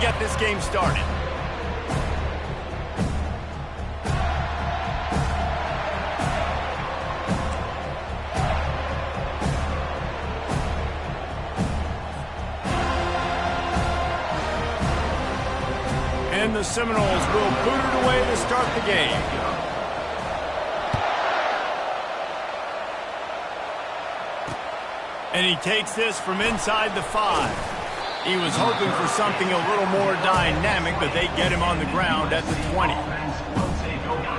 get this game started. And the Seminoles will boot it away to start the game. And he takes this from inside the 5. He was hoping for something a little more dynamic, but they get him on the ground at the 20.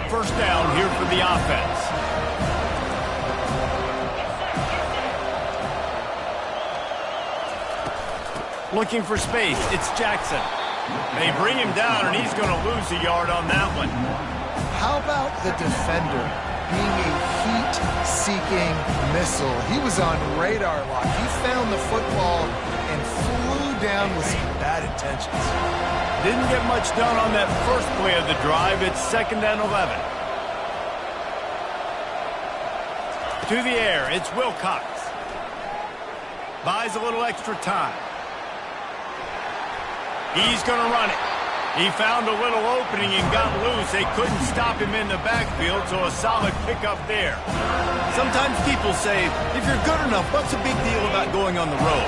First down here for the offense. Looking for space, it's Jackson. They bring him down, and he's going to lose a yard on that one. How about the defender being a heat-seeking missile? He was on radar lock. He found the football and flew down with some bad intentions. Didn't get much done on that first play of the drive. It's 2nd and 11. To the air, it's Wilcox. Buys a little extra time. He's going to run it. He found a little opening and got loose. They couldn't stop him in the backfield, so a solid pickup there. Sometimes people say, if you're good enough, what's the big deal about going on the road?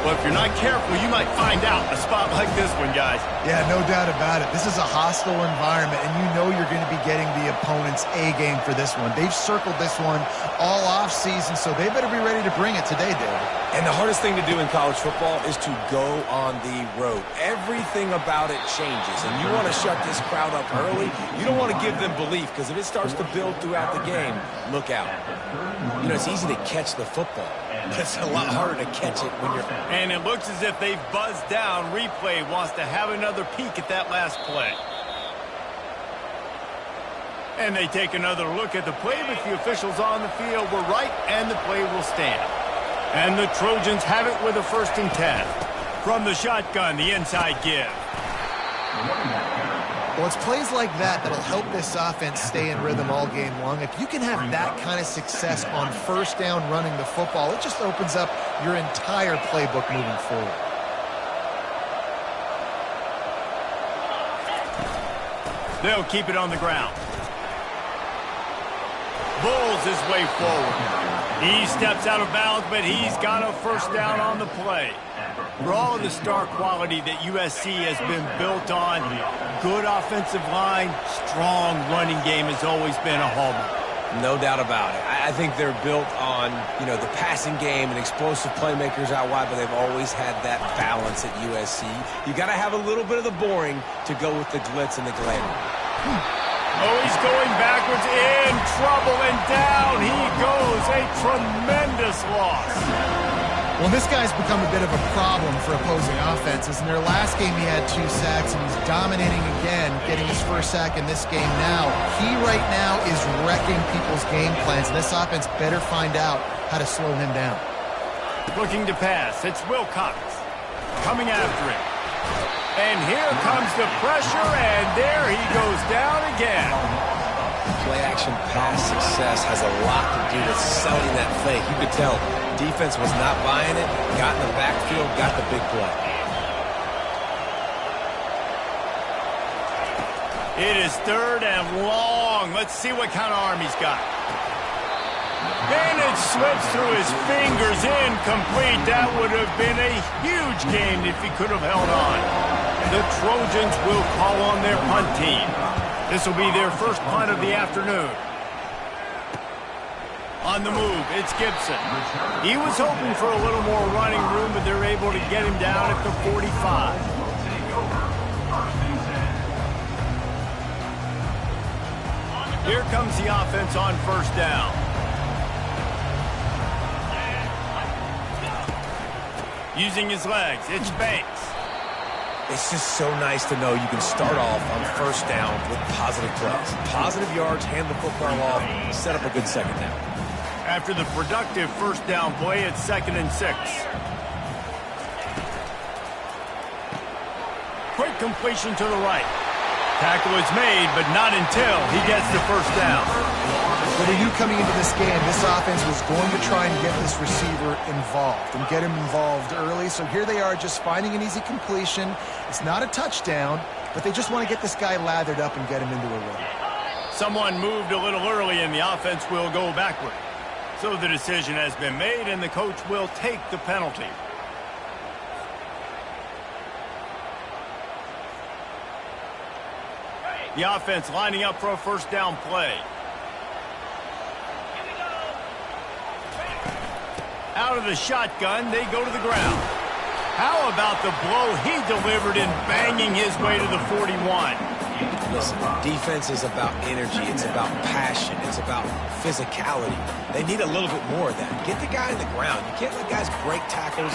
Well, if you're not careful, you might find out in a spot like this one, guys. Yeah, no doubt about it. This is a hostile environment, and you know you're going to be getting the opponent's A-game for this one. They've circled this one all off-season, so they better be ready to bring it today, David. And the hardest thing to do in college football is to go on the road. Everything about it changes, and you want to shut this crowd up early. You don't want to give them belief, because if it starts to build throughout the game, look out. You know, it's easy to catch the football. It's a lot harder to catch it when you're... And it looks as if they've buzzed down. Replay wants to have another peek at that last play. And they take another look at the play, but the officials on the field were right, and the play will stand. And the Trojans have it with a 1st and 10. From the shotgun, the inside give. Well, it's plays like that that'll help this offense stay in rhythm all game long. If you can have that kind of success on 1st down running the football, it just opens up your entire playbook moving forward. They'll keep it on the ground. Bulls his way forward. He steps out of bounds, but he's got a 1st down on the play. For all of the star quality that USC has been built on, good offensive line, strong running game has always been a hallmark. No doubt about it. I think they're built on, the passing game and explosive playmakers out wide, but they've always had that balance at USC. You got to have a little bit of the boring to go with the glitz and the glamour. Oh, he's going backwards, in trouble, and down he goes. A tremendous loss. Well, this guy's become a bit of a problem for opposing offenses. In their last game, he had 2 sacks, and he's dominating again, getting his 1st sack in this game now. He right now is wrecking people's game plans, and this offense better find out how to slow him down. Looking to pass, it's Wilcox coming after him. And here comes the pressure, and there he goes down again. Play-action pass success has a lot to do with selling that fake. You could tell defense was not buying it, got in the backfield, got the big play. It is 3rd and long. Let's see what kind of arm he's got. And it slips through his fingers, incomplete. That would have been a huge gain if he could have held on. The Trojans will call on their punt team. This will be their 1st punt of the afternoon. On the move, it's Gibson. He was hoping for a little more running room, but they're able to get him down at the 45. Here comes the offense on 1st down. Using his legs, it's Banks. It's just so nice to know you can start off on 1st down with positive plays. Positive yards, hand the football off, set up a good 2nd down. After the productive 1st down play, it's 2nd and 6. Quick completion to the right. Tackle is made, but not until he gets the 1st down. What he knew coming into this game, this offense was going to try and get this receiver involved and get him involved early. So here they are just finding an easy completion. It's not a touchdown, but they just want to get this guy lathered up and get him into a run. Someone moved a little early and the offense will go backward. So the decision has been made and the coach will take the penalty. The offense lining up for a first down play. Out of the shotgun, they go to the ground. How about the blow he delivered in banging his way to the 41? Listen, defense is about energy. It's about passion. It's about physicality. They need a little bit more of that. Get the guy in the ground. You can't let guys break tackles.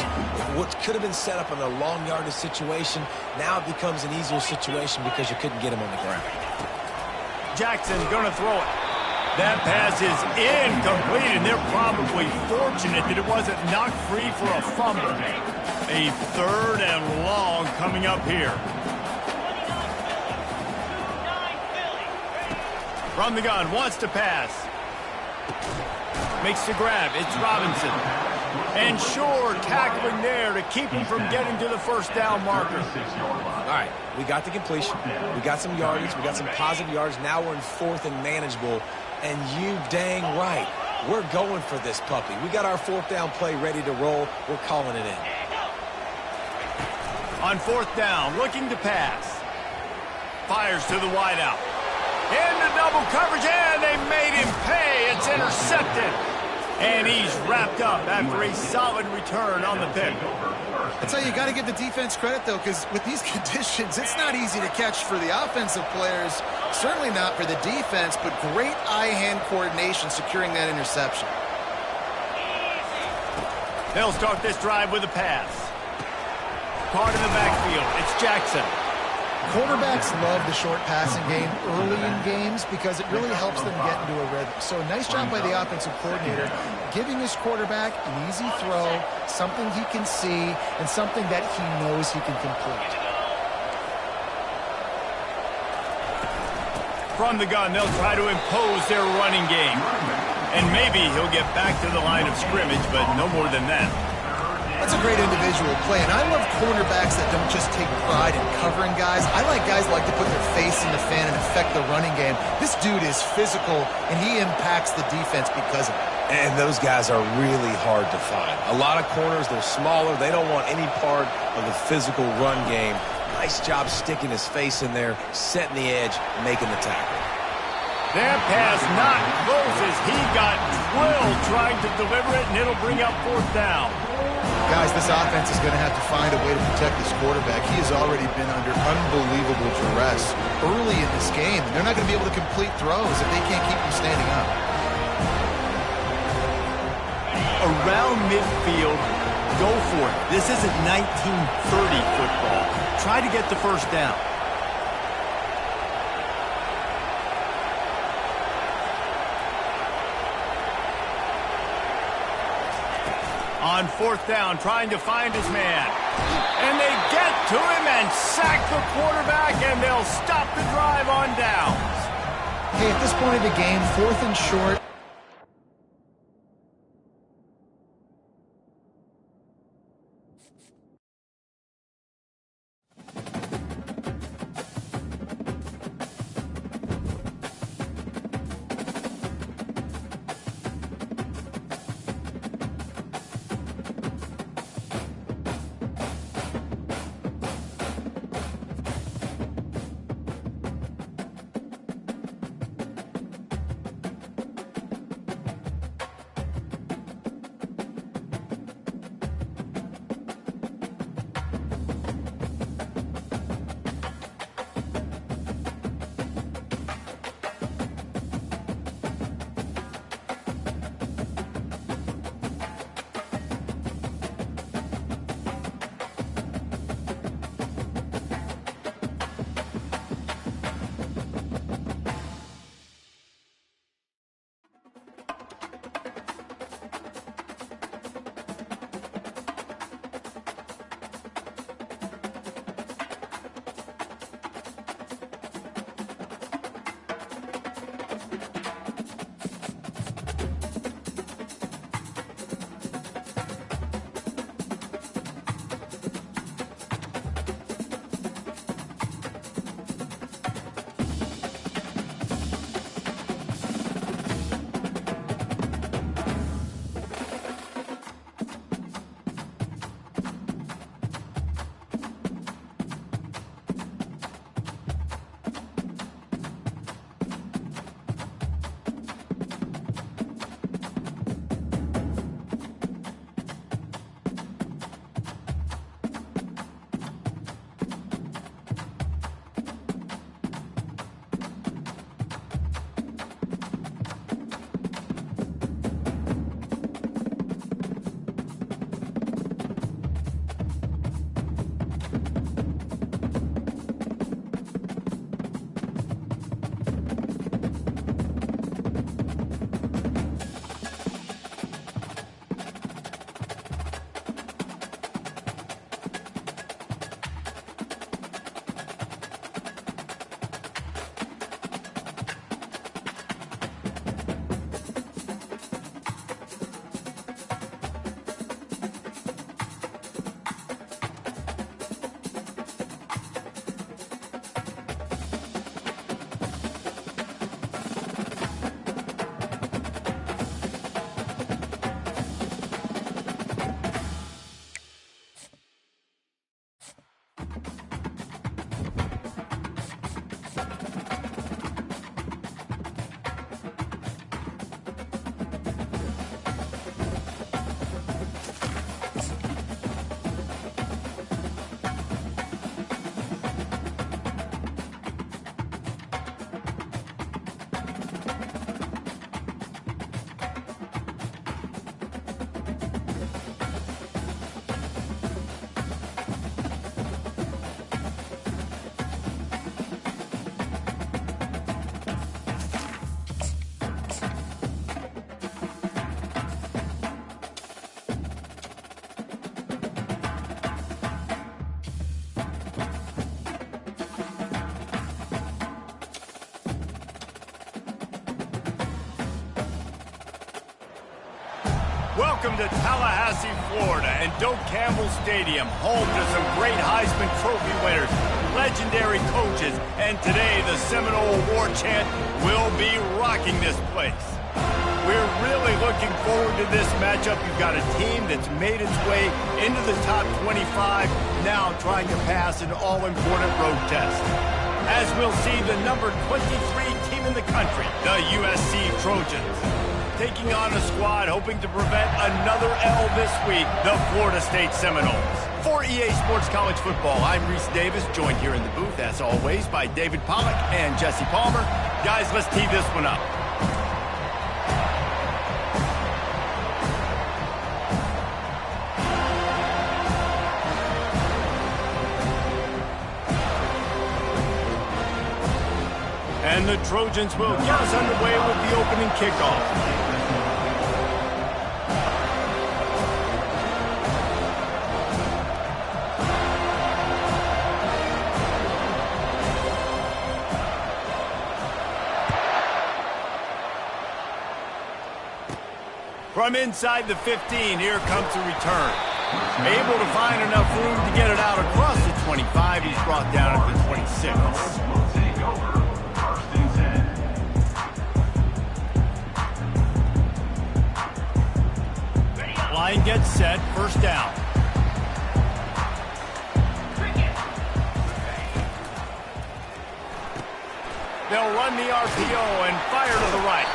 What could have been set up in a long yardage situation, now it becomes an easier situation because you couldn't get him on the ground. Jackson going to throw it. That pass is incomplete, and they're probably fortunate that it wasn't knocked free for a fumble. A 3rd and long coming up here. From the gun, wants to pass. Makes the grab. It's Robinson. And Shore tackling there to keep him from getting to the first down marker. All right, we got the completion. We got some yardage. We got some positive yards. Now we're in 4th and manageable. And you dang right, we're going for this puppy. We got our 4th down play ready to roll. We're calling it in. On 4th down, looking to pass. Fires to the wideout. Into double coverage, and they made him pay. It's intercepted. And he's wrapped up after a solid return on the pick. That's how you got to give the defense credit, though, because with these conditions, it's not easy to catch for the offensive players. Certainly not for the defense, but great eye-hand coordination securing that interception. They'll start this drive with a pass. Card in the backfield. It's Jackson. Quarterbacks love the short passing game early in games because it really helps them get into a rhythm. So nice job by the offensive coordinator, giving his quarterback an easy throw, something he can see, and something that he knows he can complete. From the gun, they'll try to impose their running game. And maybe he'll get back to the line of scrimmage, but no more than that. That's a great individual play, and I love cornerbacks that don't just take pride in covering guys. I like guys who like to put their face in the fan and affect the running game. This dude is physical, and he impacts the defense because of it. And those guys are really hard to find. A lot of corners, they're smaller. They don't want any part of the physical run game. Nice job sticking his face in there, setting the edge, making the tackle. That pass not close as he got drilled trying to deliver it, and it'll bring up 4th down. Guys, this offense is going to have to find a way to protect this quarterback. He has already been under unbelievable duress early in this game, and they're not going to be able to complete throws if they can't keep him standing up. Around midfield, go for it. This isn't 1930 football. Try to get the first down. On 4th down, trying to find his man. And they get to him and sack the quarterback, and they'll stop the drive on downs. Hey, at this point of the game, 4th and short. Welcome to Tallahassee, Florida, and Doak Campbell Stadium, home to some great Heisman Trophy winners, legendary coaches, and today the Seminole Award chant will be rocking this place. We're really looking forward to this matchup. You've got a team that's made its way into the top 25, now trying to pass an all-important road test. As we'll see the number 23 team in the country, the USC Trojans, taking on a squad hoping to prevent another L this week, the Florida State Seminoles. For EA Sports College Football, I'm Reese Davis, joined here in the booth, as always, by David Pollack and Jesse Palmer. Guys, let's tee this one up. And the Trojans will get us underway with the opening kickoff. From inside the 15, here comes the return. Able to find enough room to get it out across the 25. He's brought down at the 26. Line gets set, first down. They'll run the RPO and fire to the right.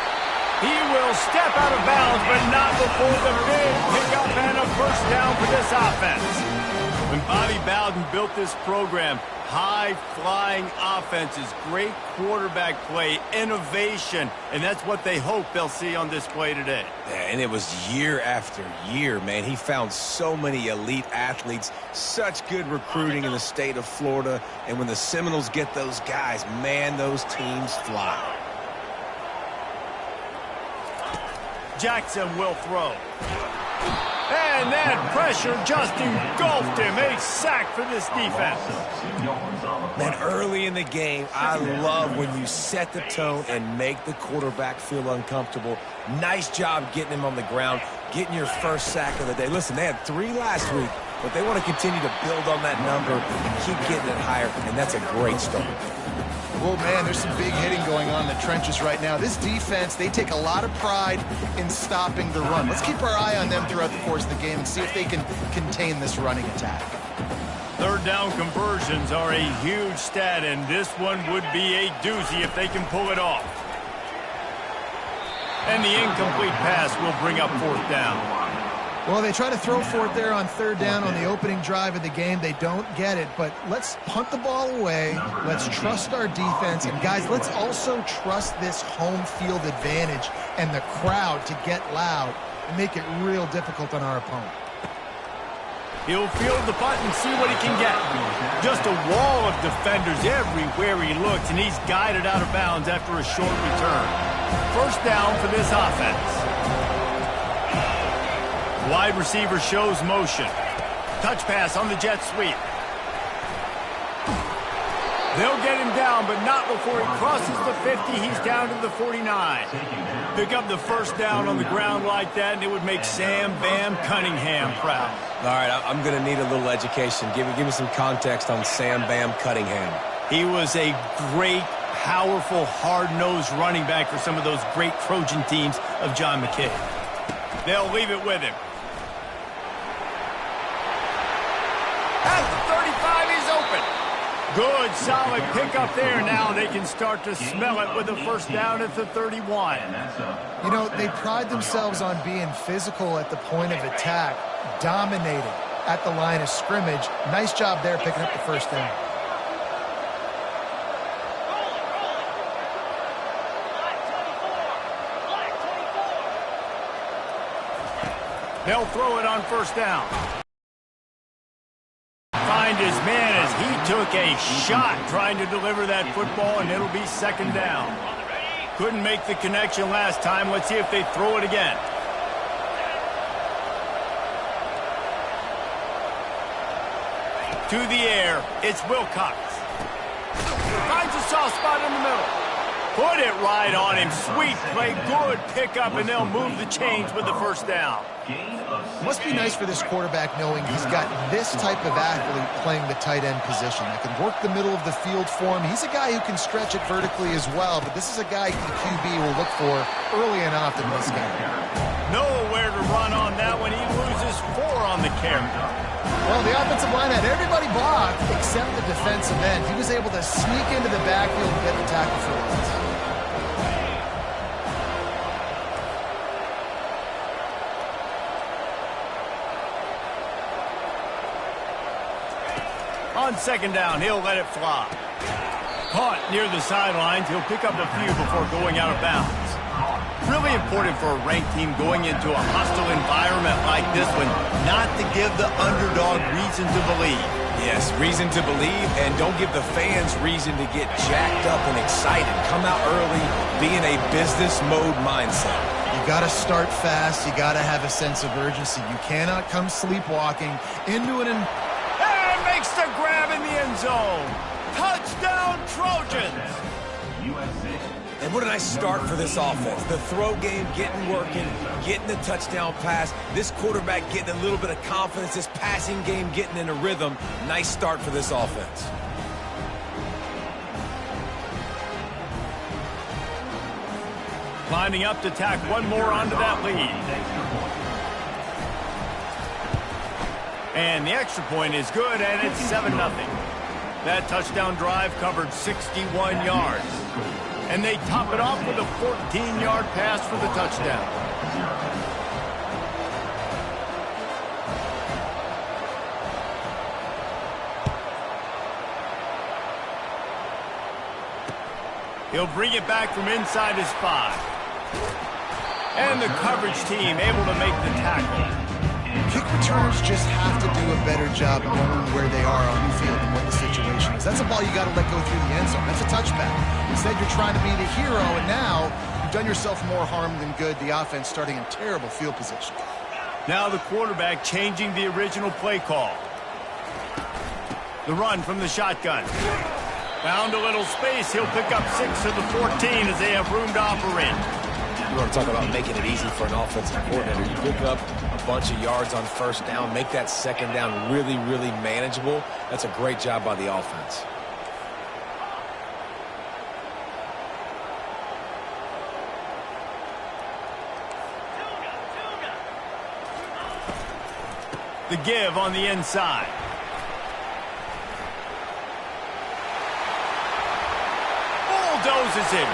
He will step out of bounds, but not before the big pickup and a first down for this offense. When Bobby Bowden built this program, high-flying offenses, great quarterback play, innovation, and that's what they hope they'll see on display today. Yeah, and it was year after year, man. He found so many elite athletes, such good recruiting in the state of Florida, and when the Seminoles get those guys, man, those teams fly. Jackson will throw. And that pressure just engulfed him. A sack for this defense. Man, early in the game, I love when you set the tone and make the quarterback feel uncomfortable. Nice job getting him on the ground, getting your first sack of the day. Listen, they had 3 last week, but they want to continue to build on that number and keep getting it higher, and that's a great start. Well, man, there's some big hitting going on in the trenches right now. This defense, they take a lot of pride in stopping the run. Let's keep our eye on them throughout the course of the game and see if they can contain this running attack. Third down conversions are a huge stat, and this one would be a doozy if they can pull it off. And the incomplete pass will bring up fourth down. Well, they try to throw for it there on third down on the opening drive of the game. They don't get it, but let's punt the ball away. Let's trust our defense. And, guys, let's also trust this home field advantage and the crowd to get loud and make it real difficult on our opponent. He'll field the punt and see what he can get. Just a wall of defenders everywhere he looks, and he's guided out of bounds after a short return. First down for this offense. Wide receiver shows motion. Touch pass on the jet sweep. They'll get him down, but not before he crosses the 50. He's down to the 49. Pick up the first down on the ground like that, and it would make Sam Bam Cunningham proud. All right, I'm going to need a little education. Give me some context on Sam Bam Cunningham. He was a great, powerful, hard-nosed running back for some of those great Trojan teams of John McKay. They'll leave it with him. At the 35, he's open. Good, solid pickup there. Now they can start to smell it with a first down at the 31. You know, they pride themselves on being physical at the point of attack, dominating at the line of scrimmage. Nice job there picking up the first down. They'll throw it on first down. Find his man as he took a shot trying to deliver that football, and it'll be second down. Couldn't make the connection last time. Let's see if they throw it again. To the air, it's Wilcox. Finds a soft spot in the middle. Put it right on him. Sweet play, good pickup, and they'll move the chains with the first down. Must be nice for this quarterback knowing he's got this type of athlete playing the tight end position that can work the middle of the field for him. He's a guy who can stretch it vertically as well, but this is a guy the QB will look for early and often in this game. Nowhere to run on that one. He loses 4 on the carry. Well, the offensive line had everybody blocked except the defensive end. He was able to sneak into the backfield and get the tackle for loss. On second down, he'll let it fly. Caught near the sidelines, he'll pick up a few before going out of bounds. Really important for a ranked team going into a hostile environment like this one, not to give the underdog reason to believe. Yes, reason to believe, and don't give the fans reason to get jacked up and excited. Come out early, be in a business mode mindset. You got to start fast. You got to have a sense of urgency. You cannot come sleepwalking into an... And makes the grab in the end zone. Touchdown, Trojans. And what a nice start for this offense. The throw game getting working, getting the touchdown pass. This quarterback getting a little bit of confidence. This passing game getting in a rhythm. Nice start for this offense. Lining up to tack one more onto that lead. And the extra point is good, and it's 7-0. That touchdown drive covered 61 yards. And they top it off with a 14-yard pass for the touchdown. He'll bring it back from inside his 5. And the coverage team able to make the tackle. Kick returners just have to do a better job knowing where they are on the field and what the situation is. That's a ball you got to let go through the end zone. That's a touchback. Instead, you're trying to be the hero, and now you've done yourself more harm than good. The offense starting in terrible field position. Now the quarterback changing the original play call. The run from the shotgun. Found a little space. He'll pick up 6 of the 14 as they have room to operate. You want to talk about making it easy for an offensive coordinator. You pick up a bunch of yards on first down, make that second down really, really manageable. That's a great job by the offense. The give on the inside. Bulldozes him.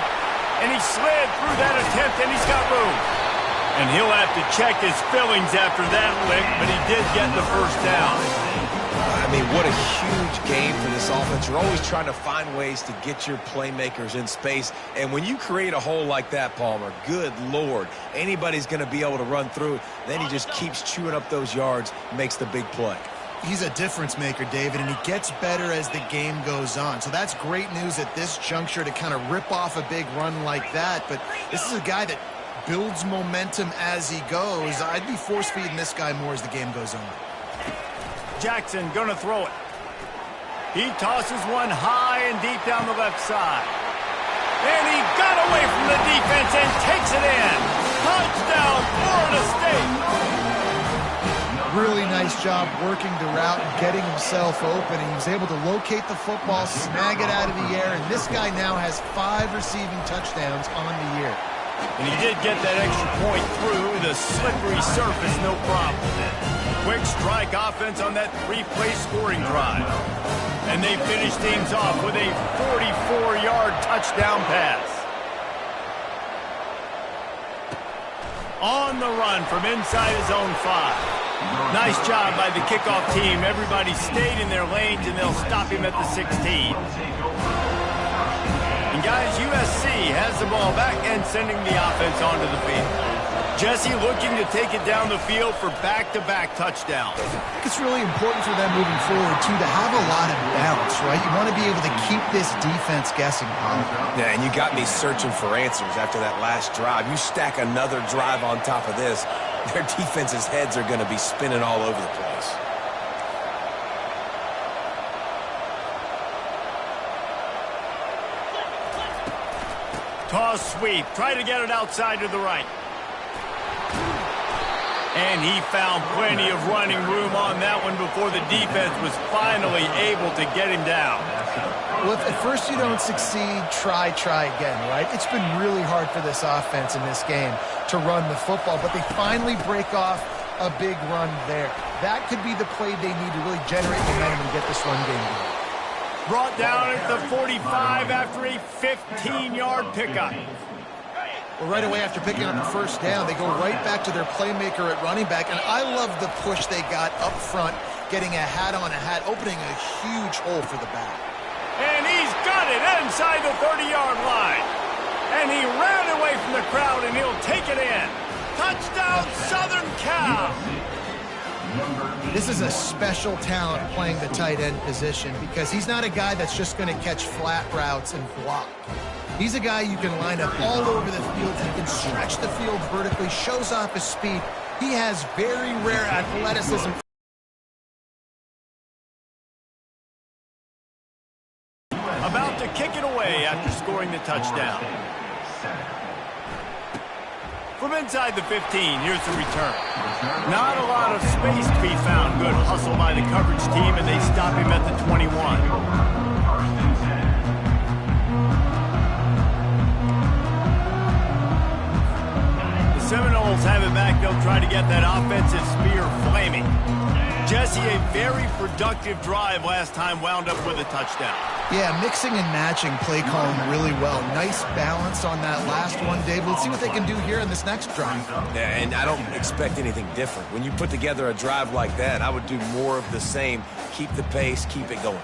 And he slid through that attempt, and he's got room. And he'll have to check his fillings after that lick, but he did get the first down. I mean, what a huge game for this offense. You're always trying to find ways to get your playmakers in space. And when you create a hole like that, Palmer, good Lord, anybody's going to be able to run through it. Then he just keeps chewing up those yards, makes the big play. He's a difference maker, David, and he gets better as the game goes on. So that's great news at this juncture to kind of rip off a big run like that. But this is a guy that builds momentum as he goes. I'd be force-feeding this guy more as the game goes on. Jackson gonna throw it. He tosses one high and deep down the left side. And he got away from the defense and takes it in. Touchdown, Florida State. Really nice job working the route and getting himself open. And he was able to locate the football, snag it out of the air, and this guy now has 5 receiving touchdowns on the year. And he did get that extra point through the slippery surface, no problem. Quick strike offense on that 3-play scoring drive. And they finish things off with a 44-yard touchdown pass. On the run from inside his own 5. Nice job by the kickoff team. Everybody stayed in their lanes, and they'll stop him at the 16. And guys, USC has the ball back and sending the offense onto the field. Jesse looking to take it down the field for back-to-back touchdowns. I think it's really important for them moving forward, too, to have a lot of balance, right? You want to be able to keep this defense guessing. Yeah, and you got me searching for answers after that last drive. You stack another drive on top of this, their defense's heads are going to be spinning all over the place. Toss sweep. Try to get it outside to the right. And he found plenty of running room on that one before the defense was finally able to get him down. Well, if at first you don't succeed, try again, right? It's been really hard for this offense in this game to run the football, but they finally break off a big run there. That could be the play they need to really generate momentum and get this run game going. Brought down at the 45 after a 15-yard pickup. Well, right away after picking up the first down, they go right back to their playmaker at running back, and I love the push they got up front, getting a hat on a hat, opening a huge hole for the back. And he's got it inside the 30-yard line. And he ran away from the crowd, and he'll take it in. Touchdown, Southern Cal! This is a special talent playing the tight end position because he's not a guy that's just going to catch flat routes and block. He's a guy you can line up all over the field. He can stretch the field vertically, shows off his speed. He has very rare athleticism. About to kick it away after scoring the touchdown. From inside the 15, here's the return. Not a lot of space to be found. Good hustle by the coverage team, and they stop him at the 21. The Seminoles have it back. They'll try to get that offensive spear flaming. Jesse, a very productive drive last time wound up with a touchdown. Yeah, mixing and matching play calling really well. Nice balance on that last one, Dave. Let's see what they can do here in this next drive. Yeah, and I don't expect anything different. When you put together a drive like that, I would do more of the same. Keep the pace, keep it going.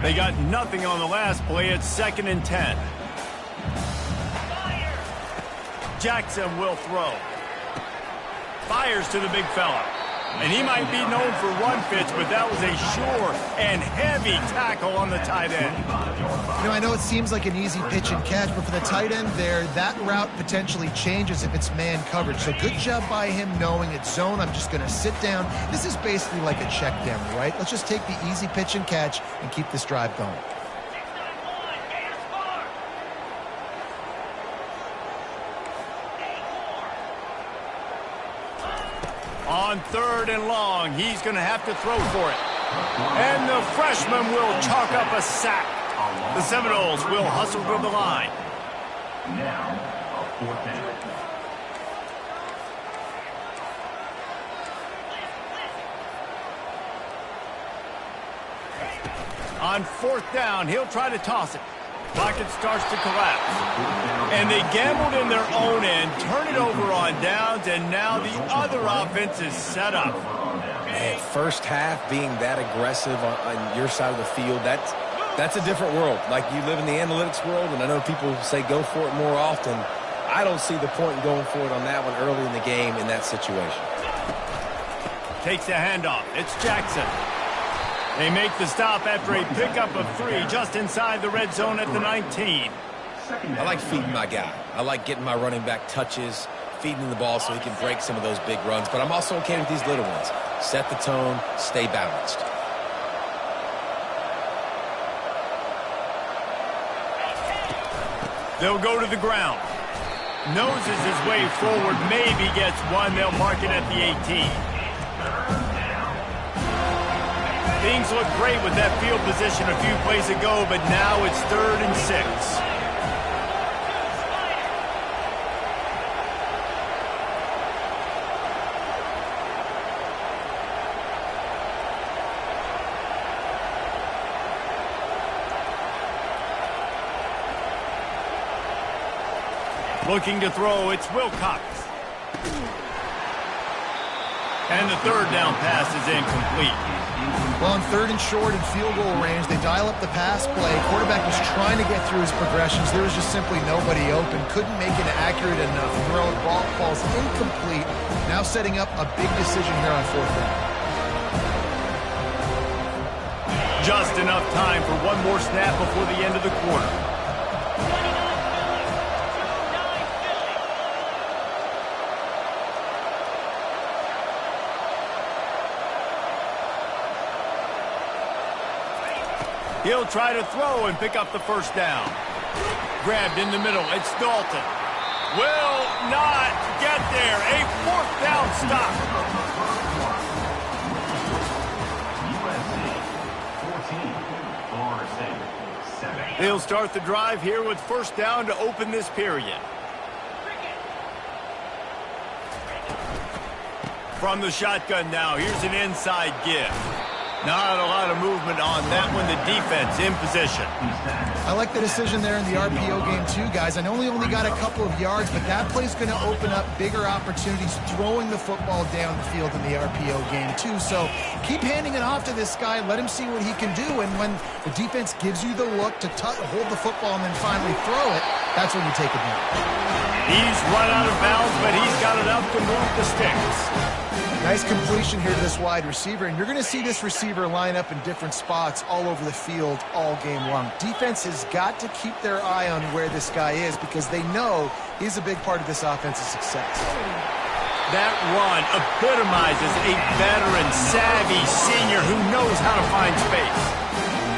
They got nothing on the last play. It's 2nd and 10. Jackson will throw. Fires to the big fella. And he might be known for run fits, but that was a sure and heavy tackle on the tight end. You know, I know it seems like an easy pitch and catch, but for the tight end there, that route potentially changes if it's man coverage. So good job by him knowing it's zone. I'm just going to sit down. This is basically like a check down, right? Let's just take the easy pitch and catch and keep this drive going. On 3rd and long, he's going to have to throw for it. And the freshman will chalk up a sack. The Seminoles will hustle to the line. Now, a 4th down. On 4th down, he'll try to toss it. Pocket starts to collapse. And they gambled in their own end, turn it over on downs, and now the other offense is set up. Man, first half being that aggressive on your side of the field, that's a different world. Like, you live in the analytics world, and I know people say go for it more often. I don't see the point in going for it on that one early in the game in that situation. Takes a handoff. It's Jackson. They make the stop after a pickup of 3 just inside the red zone at the 19. I like feeding my guy. I like getting my running back touches, feeding him the ball so he can break some of those big runs. But I'm also okay with these little ones. Set the tone, stay balanced. They'll go to the ground. Noses his way forward, maybe gets one. They'll mark it at the 18. Things look great with that field position a few plays ago, but now it's 3rd and 6. Looking to throw, it's Wilcox. And the 3rd down pass is incomplete. Well, on 3rd and short and field goal range, they dial up the pass play. Quarterback was trying to get through his progressions. There was just simply nobody open. Couldn't make an accurate enough throw. Ball falls incomplete. Now setting up a big decision here on 4th down. Just enough time for one more snap before the end of the quarter. He'll try to throw and pick up the first down. Grabbed in the middle. It's Dalton. Will not get there. A 4th down stop. They'll start the drive here with 1st down to open this period. From the shotgun now, here's an inside give. Not a lot of movement on that one. The defense in position. I like the decision there in the RPO game too, guys. I know he only got a couple of yards, but that play's going to open up bigger opportunities throwing the football down the field in the RPO game too. So keep handing it off to this guy. Let him see what he can do. And when the defense gives you the look to hold the football and then finally throw it, that's when you take it down. He's run out of bounds, but he's got enough to move the sticks. Nice completion here to this wide receiver, and you're going to see this receiver line up in different spots all over the field all game long. Defense has got to keep their eye on where this guy is because they know he's a big part of this offense's success. That run epitomizes a veteran, savvy senior who knows how to find space.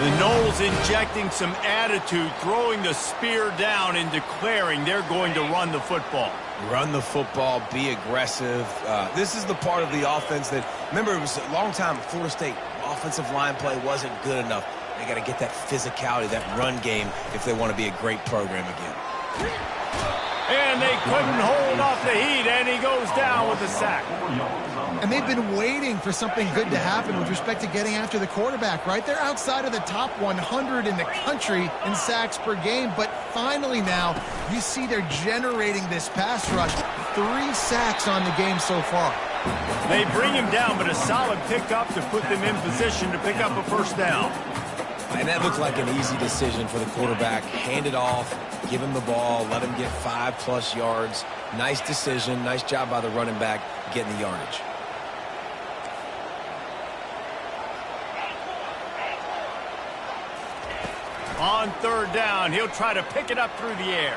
The Noles injecting some attitude, throwing the spear down and declaring they're going to run the football. Run the football, be aggressive. This is the part of the offense that, remember, it was a long time at Florida State. Offensive line play wasn't good enough. They got to get that physicality, that run game, if they want to be a great program again. And they couldn't hold off the heat, and he goes down with a sack. And they've been waiting for something good to happen with respect to getting after the quarterback, right? They're outside of the top 100 in the country in sacks per game, but finally now you see they're generating this pass rush. 3 sacks on the game so far. They bring him down, but a solid pickup to put them in position to pick up a 1st down. And that looked like an easy decision for the quarterback. Hand it off, give him the ball, let him get 5+ yards. Nice decision. Nice job by the running back getting the yardage. On 3rd down, he'll try to pick it up through the air.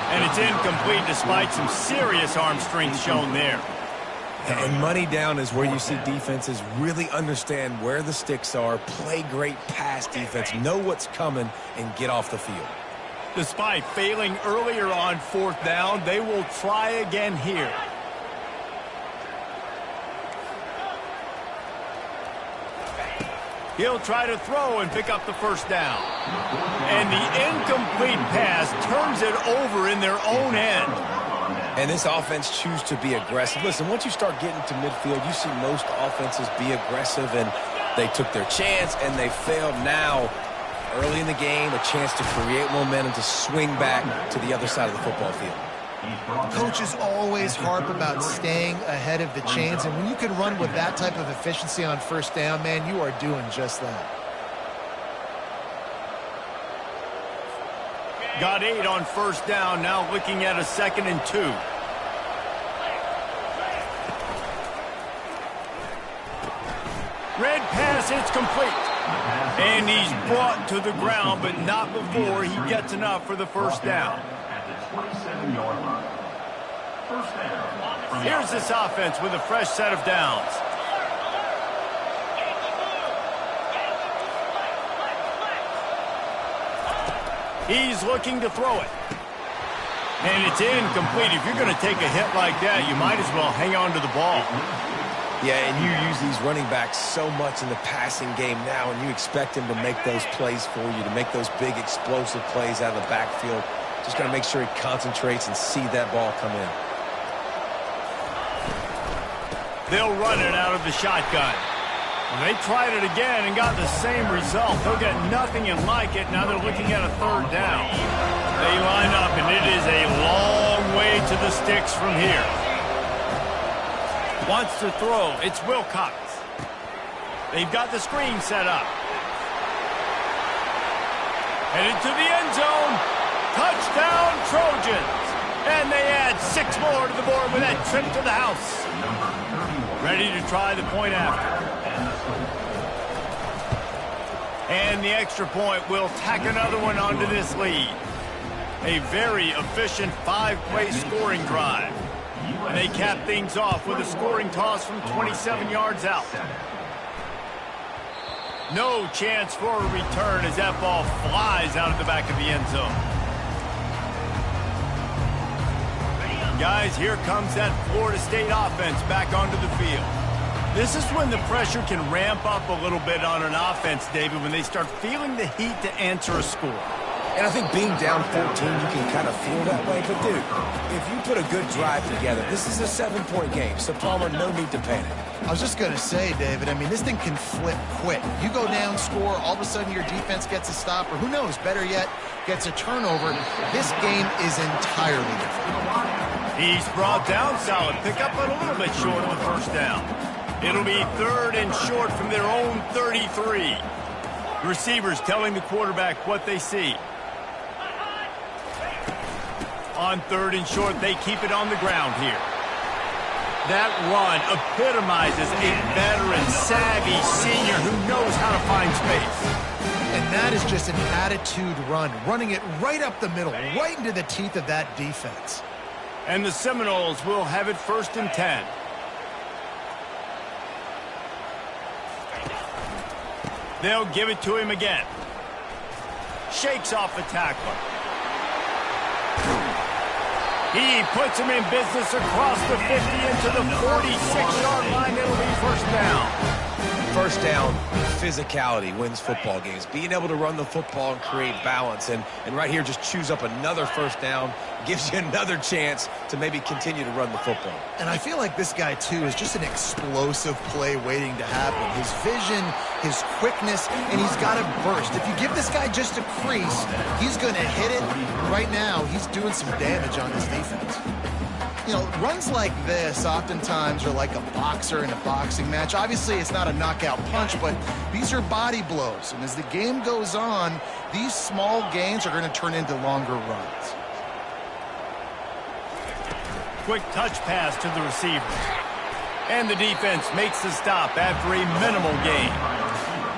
And it's incomplete despite some serious arm strength shown there. And money down is where you see defenses really understand where the sticks are, play great pass defense, know what's coming, and get off the field. Despite failing earlier on 4th down, they will try again here. He'll try to throw and pick up the 1st down. And the incomplete pass turns it over in their own end. And this offense chooses to be aggressive. Listen, once you start getting to midfield, you see most offenses be aggressive, and they took their chance, and they failed. Now, early in the game, a chance to create momentum to swing back to the other side of the football field. Coaches always harp about staying ahead of the chains, and when you can run with that type of efficiency on 1st down, man, you are doing just that. Got 8 on 1st down, now looking at a 2nd and 2. Red pass, it's complete. And he's brought to the ground, but not before he gets enough for the 1st down. Here's this offense with a fresh set of downs. He's looking to throw it. And it's incomplete. If you're going to take a hit like that, you might as well hang on to the ball. Yeah, and you use these running backs so much in the passing game now, and you expect him to make those plays for you, to make those big explosive plays out of the backfield. Just got to make sure he concentrates and see that ball come in. They'll run it out of the shotgun. They tried it again and got the same result. They'll get nothing and like it. Now they're looking at a 3rd down. They line up, and it is a long way to the sticks from here. Wants to throw. It's Wilcox. They've got the screen set up. Headed to the end zone. Touchdown, Trojans. And they add 6 more to the board with that trip to the house. Ready to try the point after. And the extra point will tack another one onto this lead. A very efficient 5-play scoring drive. And they cap things off with a scoring toss from 27 yards out. No chance for a return as that ball flies out of the back of the end zone. Guys, here comes that Florida State offense back onto the field. This is when the pressure can ramp up a little bit on an offense, David, when they start feeling the heat to answer a score. And I think being down 14, you can kind of feel that way. But, dude, if you put a good drive together, this is a 7-point game. So, Palmer, no need to panic. I was just going to say, David, I mean, this thing can flip quick. You go down, score, all of a sudden your defense gets a stop, or who knows, better yet, gets a turnover. This game is entirely different. He's brought down solid. Pick up but a little bit short of the first down. It'll be 3rd and short from their own 33. The receivers telling the quarterback what they see. On 3rd and short, they keep it on the ground here. That run epitomizes a veteran, savvy senior who knows how to find space. And that is just an attitude run, running it right up the middle, right into the teeth of that defense. And the Seminoles will have it 1st and 10. They'll give it to him again. Shakes off the tackler. He puts him in business across the 50 into the 46-yard line. It'll be 1st down. First down, physicality wins football games. Being able to run the football and create balance. And right here, just choose up another 1st down. Gives you another chance to maybe continue to run the football. And I feel like this guy, too, is just an explosive play waiting to happen. His vision, his quickness, and he's got a burst. If you give this guy just a crease, he's going to hit it. Right now, he's doing some damage on this defense. You know, runs like this oftentimes are like a boxer in a boxing match. Obviously, it's not a knockout punch, but these are body blows. And as the game goes on, these small gains are going to turn into longer runs. Quick touch pass to the receivers. And the defense makes the stop after a minimal gain.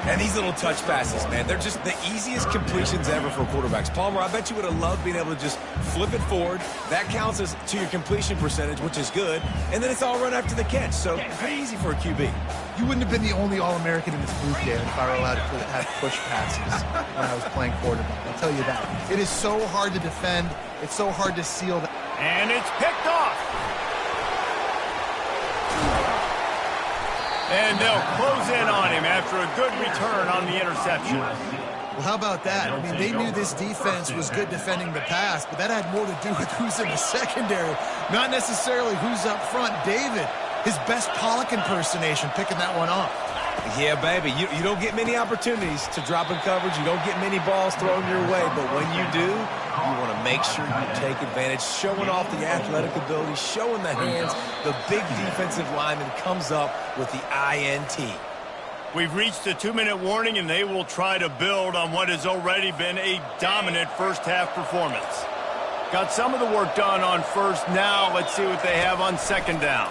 And these little touch passes, man, they're just the easiest completions ever for quarterbacks. Palmer, I bet you would have loved being able to just flip it forward. That counts as to your completion percentage, which is good. And then it's all run after the catch. So pretty easy for a QB. You wouldn't have been the only All-American in this booth, David, if I were allowed to have push passes when I was playing quarterback. I'll tell you that. It is so hard to defend. It's so hard to seal that. And it's picked off. And they'll close in on him after a good return on the interception. Well, how about that? I mean, they knew this defense was good defending the pass, but that had more to do with who's in the secondary, not necessarily who's up front. David, his best Pollock impersonation, picking that one off. Yeah, baby. You don't get many opportunities to drop in coverage. You don't get many balls thrown your way. But when you do, you want to make sure you take advantage, showing off the athletic ability, showing the hands. The big defensive lineman comes up with the INT. We've reached the 2-minute warning, and they will try to build on what has already been a dominant first-half performance. Got some of the work done on 1st. Now let's see what they have on 2nd down.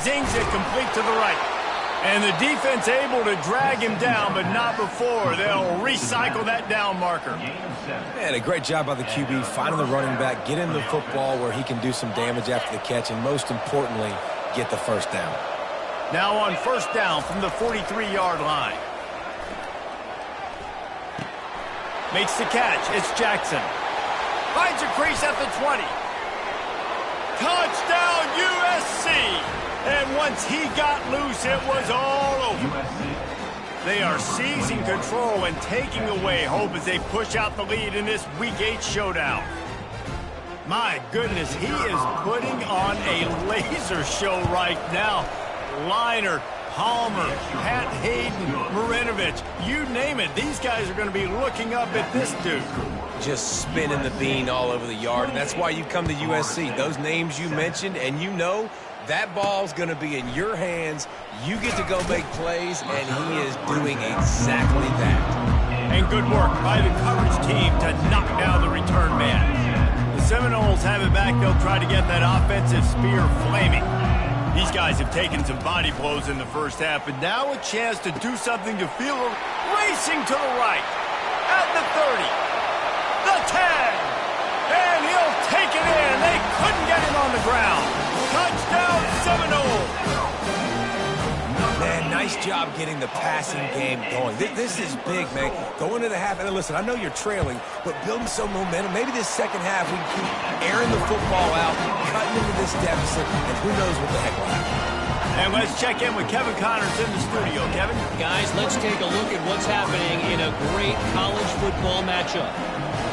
Zings it complete to the right. And the defense able to drag him down, but not before. They'll recycle that down marker. Man, a great job by the QB, finding the running back, getting the football where he can do some damage after the catch, and most importantly, get the 1st down. Now on 1st down from the 43-yard line. Makes the catch. It's Jackson. Finds a crease at the 20. Touchdown, USC! And once he got loose, it was all over. They are seizing control and taking away hope as they push out the lead in this Week 8 showdown. My goodness, he is putting on a laser show right now. Liner, Palmer, Pat Hayden, Marinovich, you name it. These guys are going to be looking up at this dude. Just spinning the bean all over the yard, and that's why you come to USC. Those names you mentioned, and you know that ball's going to be in your hands. You get to go make plays, and he is doing exactly that. And good work by the coverage team to knock down the return man. The Seminoles have it back. They'll try to get that offensive spear flaming. These guys have taken some body blows in the first half, but now a chance to do something to feel racing to the right. At the 30, the 10, and he'll take it in. They couldn't get him on the ground. Touchdown, Seminoles. Man, nice job getting the passing game going. This is big, man. Going into the half, and listen, I know you're trailing, but building some momentum. Maybe this second half we can keep airing the football out, cutting into this deficit, and who knows what the heck will happen. And let's check in with Kevin Connors in the studio. Kevin? Guys, let's take a look at what's happening in a great college football matchup.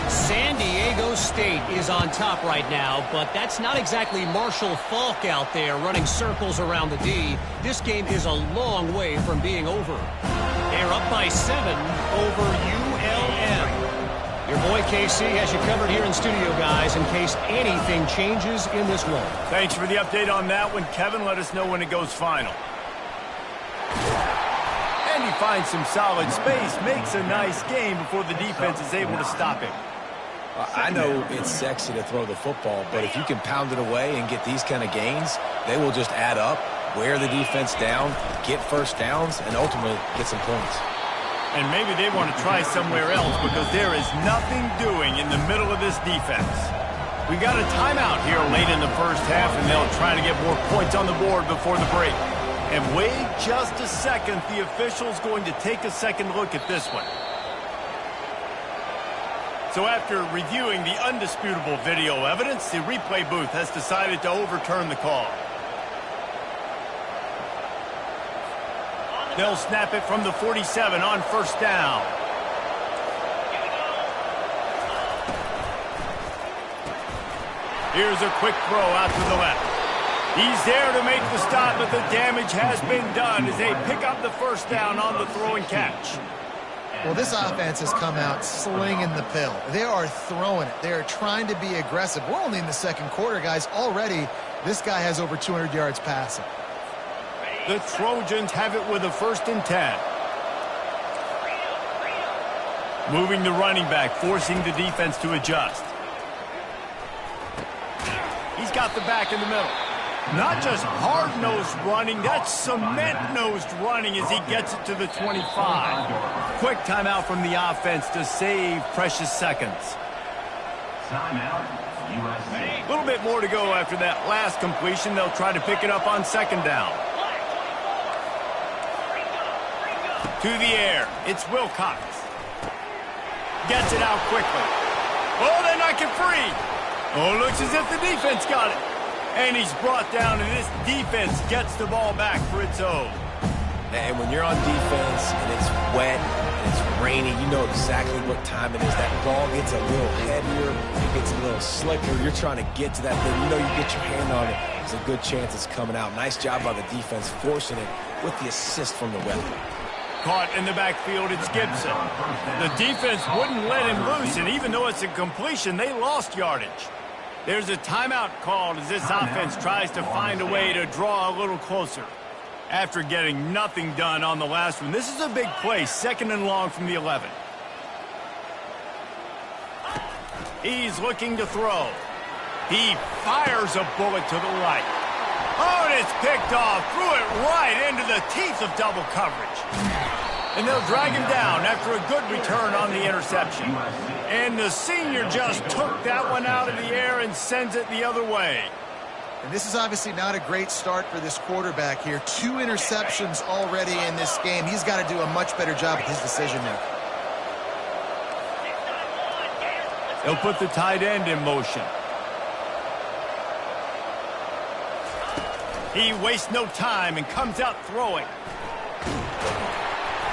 San Diego State is on top right now, but that's not exactly Marshall Faulk out there running circles around the D. This game is a long way from being over. They're up by 7 over ULM. Your boy KC has you covered here in studio, guys, in case anything changes in this one. Thanks for the update on that one, Kevin. Let us know when it goes final. And he finds some solid space, makes a nice game before the defense is able to stop him. I know it's sexy to throw the football, but if you can pound it away and get these kind of gains, they will just add up, wear the defense down, get first downs, and ultimately get some points. And maybe they want to try somewhere else because there is nothing doing in the middle of this defense. We got a timeout here late in the first half, and they'll try to get more points on the board before the break. And wait just a second, the official's going to take a second look at this one. So after reviewing the undisputable video evidence, the replay booth has decided to overturn the call. They'll snap it from the 47 on first down. Here's a quick throw out to the left. He's there to make the stop, but the damage has been done as they pick up the first down on the throw and catch. Well, this offense has come out slinging the pill. They are throwing it. They are trying to be aggressive. We're only in the second quarter, guys. Already, this guy has over 200 yards passing. The Trojans have it with a 1st and 10. Moving the running back, forcing the defense to adjust. He's got the back in the middle. Not just hard-nosed running, that's cement-nosed running as he gets it to the 25. Quick timeout from the offense to save precious seconds. A little bit more to go after that last completion. They'll try to pick it up on second down. To the air, it's Wilcox. Gets it out quickly. Oh, they knock it free. Oh, looks as if the defense got it. And he's brought down, and this defense gets the ball back for its own. And when you're on defense and it's wet and it's rainy, you know exactly what time it is. That ball gets a little heavier, it gets a little slicker. You're trying to get to that thing. You know you get your hand on it. There's a good chance it's coming out. Nice job by the defense forcing it with the assist from the weather. Caught in the backfield, it's Gibson. The defense wouldn't let him loose, and even though it's a completion, they lost yardage. There's a timeout called as this offense tries to find a way to draw a little closer. After getting nothing done on the last one, this is a big play, 2nd and long from the 11. He's looking to throw. He fires a bullet to the right. Oh, and it's picked off, threw it right into the teeth of double coverage. And they'll drag him down after a good return on the interception. And the senior just took that one out of the air and sends it the other way. And this is obviously not a great start for this quarterback here. 2 interceptions already in this game. He's got to do a much better job with his decision-making. They'll put the tight end in motion. He wastes no time and comes out throwing.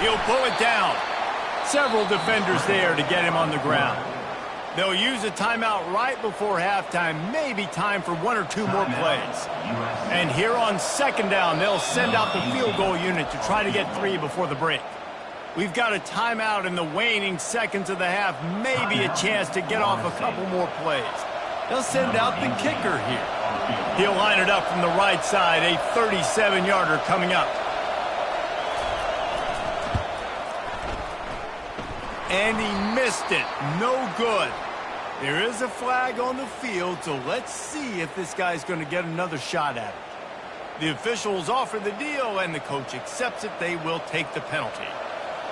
He'll pull it down. Several defenders there to get him on the ground. They'll use a timeout right before halftime. Maybe time for 1 or 2 more plays. And here on second down, they'll send out the field goal unit to try to get 3 before the break. We've got a timeout in the waning seconds of the half. Maybe a chance to get off a couple more plays. They'll send out the kicker here. He'll line it up from the right side. A 37-yarder coming up. And he missed it. No good. There is a flag on the field, so let's see if this guy's going to get another shot at it. The officials offer the deal, and the coach accepts it. They will take the penalty.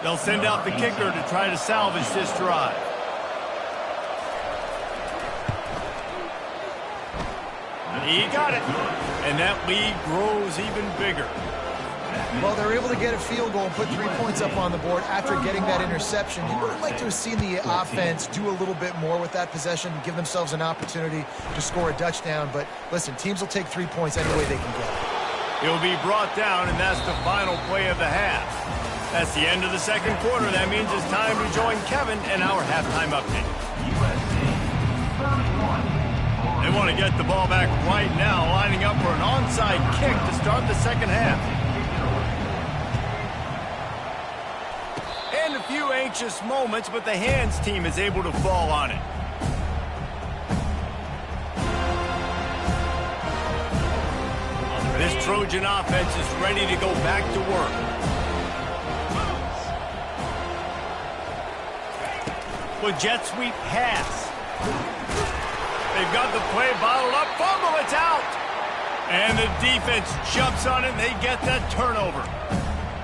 They'll send out the kicker to try to salvage this drive. He got it. And that lead grows even bigger. Well, they're able to get a field goal and put 3 points up on the board after getting that interception. You would like to have seen the offense do a little bit more with that possession, give themselves an opportunity to score a touchdown. But listen, teams will take 3 points any way they can get it. He'll be brought down, and that's the final play of the half. That's the end of the second quarter. That means it's time to join Kevin in our halftime update. They want to get the ball back right now, lining up for an onside kick to start the second half. And a few anxious moments, but the hands team is able to fall on it. This Trojan offense is ready to go back to work. With jet sweep pass. They've got the play bottled up. Fumble, it's out. And the defense jumps on it, and they get that turnover.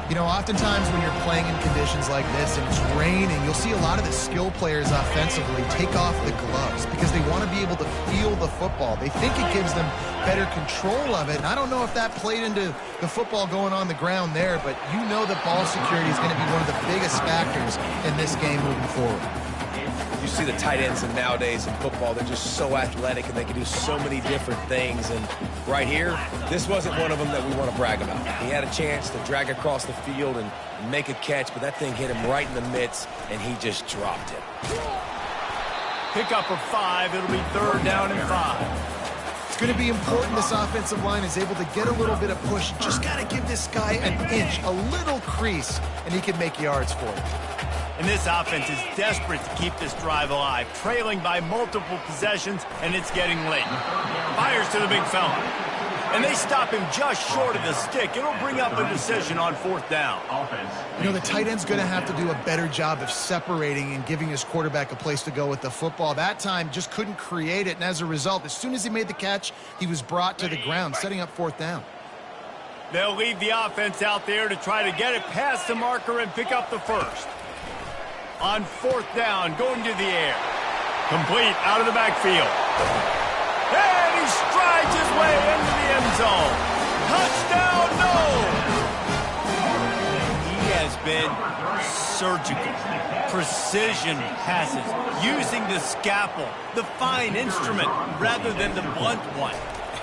You know, oftentimes when you're playing in conditions like this and it's raining, you'll see a lot of the skill players offensively take off the gloves because they want to be able to feel the football. They think it gives them better control of it. And I don't know if that played into the football going on the ground there, but you know that ball security is going to be one of the biggest factors in this game moving forward. You see the tight ends nowadays in football, they're just so athletic and they can do so many different things. And right here, this wasn't one of them that we want to brag about. He had a chance to drag across the field and make a catch, but that thing hit him right in the midst, and he just dropped it. Pickup of 5. It'll be 3rd down and 5. It's going to be important this offensive line is able to get a little bit of push. Just got to give this guy an inch, a little crease, and he can make yards for it. And this offense is desperate to keep this drive alive, trailing by multiple possessions, and it's getting late. Fires to the big fella. And they stop him just short of the stick. It'll bring up a decision on 4th down. You know, the tight end's going to have to do a better job of separating and giving his quarterback a place to go with the football. That time just couldn't create it, and as a result, as soon as he made the catch, he was brought to the ground, setting up 4th down. They'll leave the offense out there to try to get it past the marker and pick up the first. On 4th down, going to the air. Complete out of the backfield. And he strides his way into the end zone. Touchdown, no! He has been surgical. Precision passes, using the scalpel, the fine instrument, rather than the blunt one.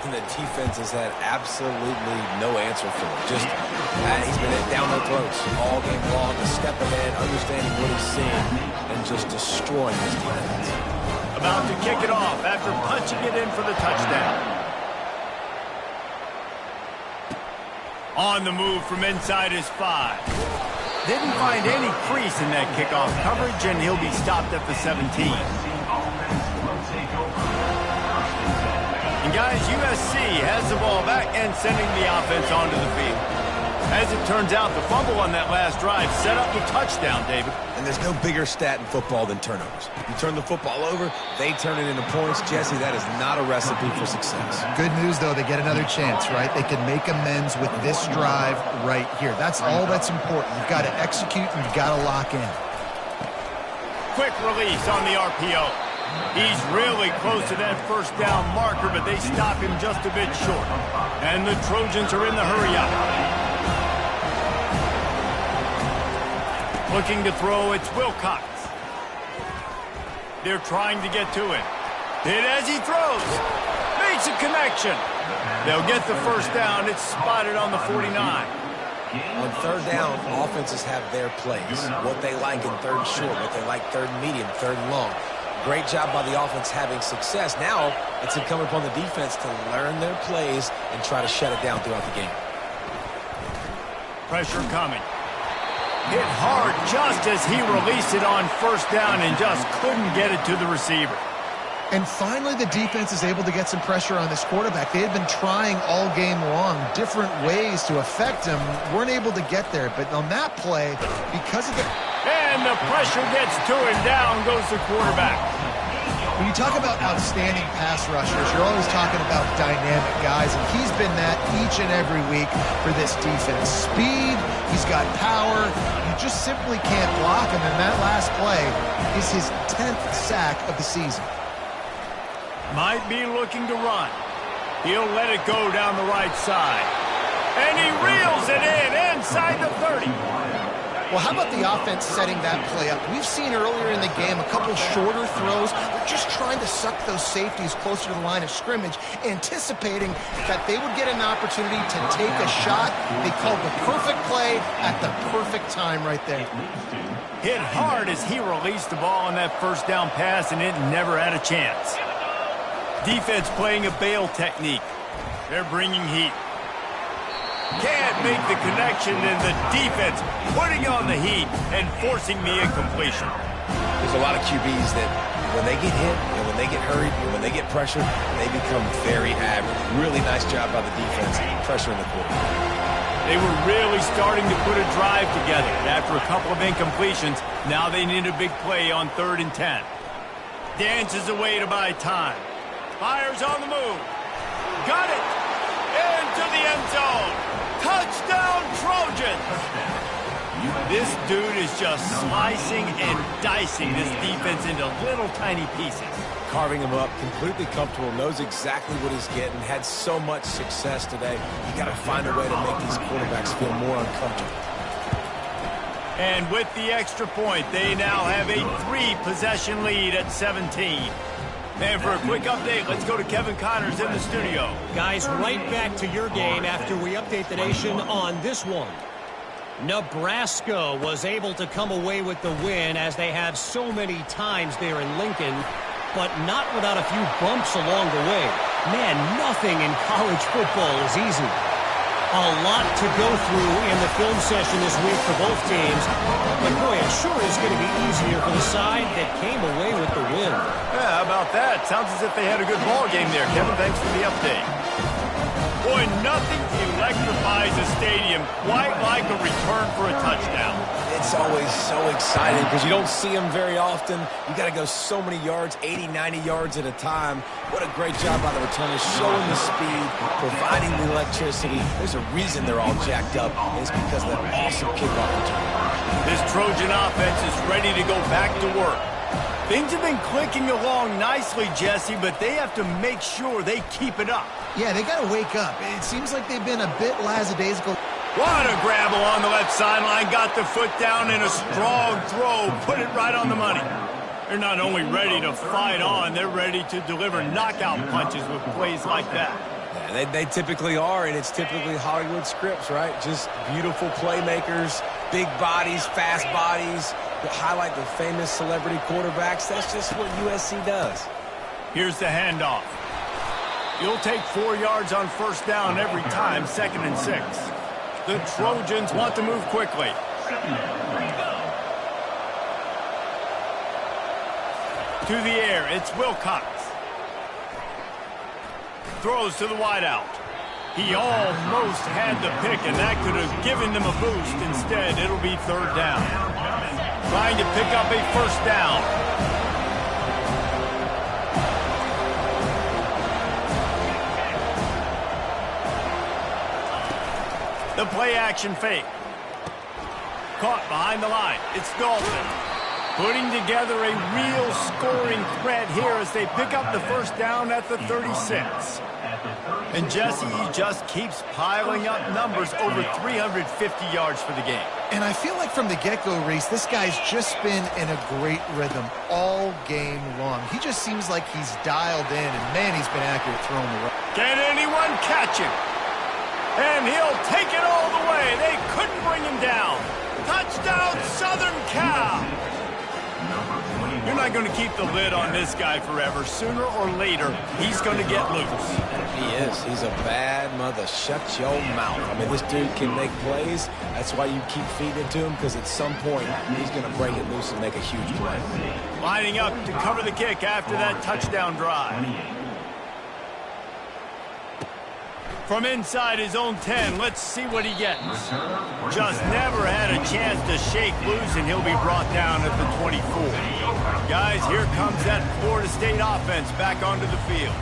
And the defense has had absolutely no answer for him. Just, he's been down their throats all game long, just stepping in, understanding what he's seeing, and just destroying his defense. About to kick it off after punching it in for the touchdown. On the move from inside his 5. Didn't find any crease in that kickoff coverage, and he'll be stopped at the 17. And guys, USC has the ball back and sending the offense onto the field. As it turns out, the fumble on that last drive set up the touchdown, David. And there's no bigger stat in football than turnovers. You turn the football over, they turn it into points. Jesse, that is not a recipe for success. Good news, though, they get another chance, right? They can make amends with this drive right here. That's all that's important. You've got to execute and you've got to lock in. Quick release on the RPO. He's really close to that 1st down marker, but they stop him just a bit short. And the Trojans are in the hurry-up. Looking to throw, it's Wilcox. They're trying to get to him. Hit as he throws. Makes a connection. They'll get the 1st down. It's spotted on the 49. On 3rd down, offenses have their plays. What they like in 3rd short, what they like 3rd medium, 3rd long. Great job by the offense having success. Now it's incumbent upon the defense to learn their plays and try to shut it down throughout the game. Pressure coming. Hit hard just as he released it on 1st down and just couldn't get it to the receiver. And finally, the defense is able to get some pressure on this quarterback. They had been trying all game long different ways to affect him. Weren't able to get there. But on that play, because of the... And the pressure gets to him. Down goes the quarterback. When you talk about outstanding pass rushers, you're always talking about dynamic guys, and he's been that each and every week for this defense. Speed, he's got power. You just simply can't block him, and that last play is his 10th sack of the season. Might be looking to run. He'll let it go down the right side. And he reels it in inside the 30. Well, how about the offense setting that play up? We've seen earlier in the game a couple shorter throws. They're just trying to suck those safeties closer to the line of scrimmage, anticipating that they would get an opportunity to take a shot. They called the perfect play at the perfect time right there. Hit hard as he released the ball on that first down pass, and it never had a chance. Defense playing a bail technique. They're bringing heat. Can't make the connection, and the defense putting on the heat and forcing the incompletion. There's a lot of QBs that when they get hit and when they get hurried and when they get pressured, they become very average. Really nice job by the defense pressuring the quarterback. They were really starting to put a drive together. After a couple of incompletions, now they need a big play on 3rd and 10. Dances away to buy time. Fires on the move. Got it. Into the end zone. Touchdown, Trojans! This dude is just slicing and dicing this defense into little tiny pieces. Carving him up, completely comfortable, knows exactly what he's getting, had so much success today. You got to find a way to make these quarterbacks feel more uncomfortable. And with the extra point, they now have a 3-possession lead at 17. And for a quick update, let's go to Kevin Connors in the studio. Guys, right back to your game after we update the nation on this one. Nebraska was able to come away with the win as they have so many times there in Lincoln, but not without a few bumps along the way. Man, nothing in college football is easy. A lot to go through in the film session this week for both teams. But boy, it sure is going to be easier for the side that came away with the win. Yeah, how about that? Sounds as if they had a good ball game there. Kevin, thanks for the update. Boy, nothing electrifies a stadium quite like a return for a touchdown. It's always so exciting because you don't see them very often. You got to go so many yards, 80, 90 yards at a time. What a great job by the returners, showing the speed, providing the electricity. There's a reason they're all jacked up, and it's because of that awesome kickoff return. This Trojan offense is ready to go back to work. Things have been clicking along nicely, Jesse, but they have to make sure they keep it up. Yeah, they got to wake up. It seems like they've been a bit lackadaisical. What a grab along the left sideline. Got the foot down in a strong throw. Put it right on the money. They're not only ready to fight on, they're ready to deliver knockout punches with plays like that. Yeah, they typically are, and it's typically Hollywood scripts, right? Just beautiful playmakers, big bodies, fast bodies, that highlight the famous celebrity quarterbacks. That's just what USC does. Here's the handoff. You'll take 4 yards on first down every time, 2nd and 6. The Trojans want to move quickly. To the air, it's Wilcox. Throws to the wideout. He almost had the pick, and that could have given them a boost. Instead, it'll be 3rd down. Trying to pick up a first down. The play action fake. Caught behind the line. It's Dalton. Putting together a real scoring threat here as they pick up the first down at the 36. And Jesse, he just keeps piling up numbers, over 350 yards for the game. And I feel like from the get-go, Reese, this guy's just been in a great rhythm all game long. He just seems like he's dialed in, and man, he's been accurate throwing the rock. Can anyone catch him? And he'll take it all the way. They couldn't bring him down. Touchdown, Southern Cal. You're not going to keep the lid on this guy forever. Sooner or later, he's going to get loose. He is. He's a bad mother. Shut your mouth. I mean, this dude can make plays. That's why you keep feeding it to him, because at some point, he's going to break it loose and make a huge play. Lining up to cover the kick after that touchdown drive. From inside his own 10, let's see what he gets. Just never had a chance to shake loose, and he'll be brought down at the 24. Guys, here comes that Florida State offense back onto the field.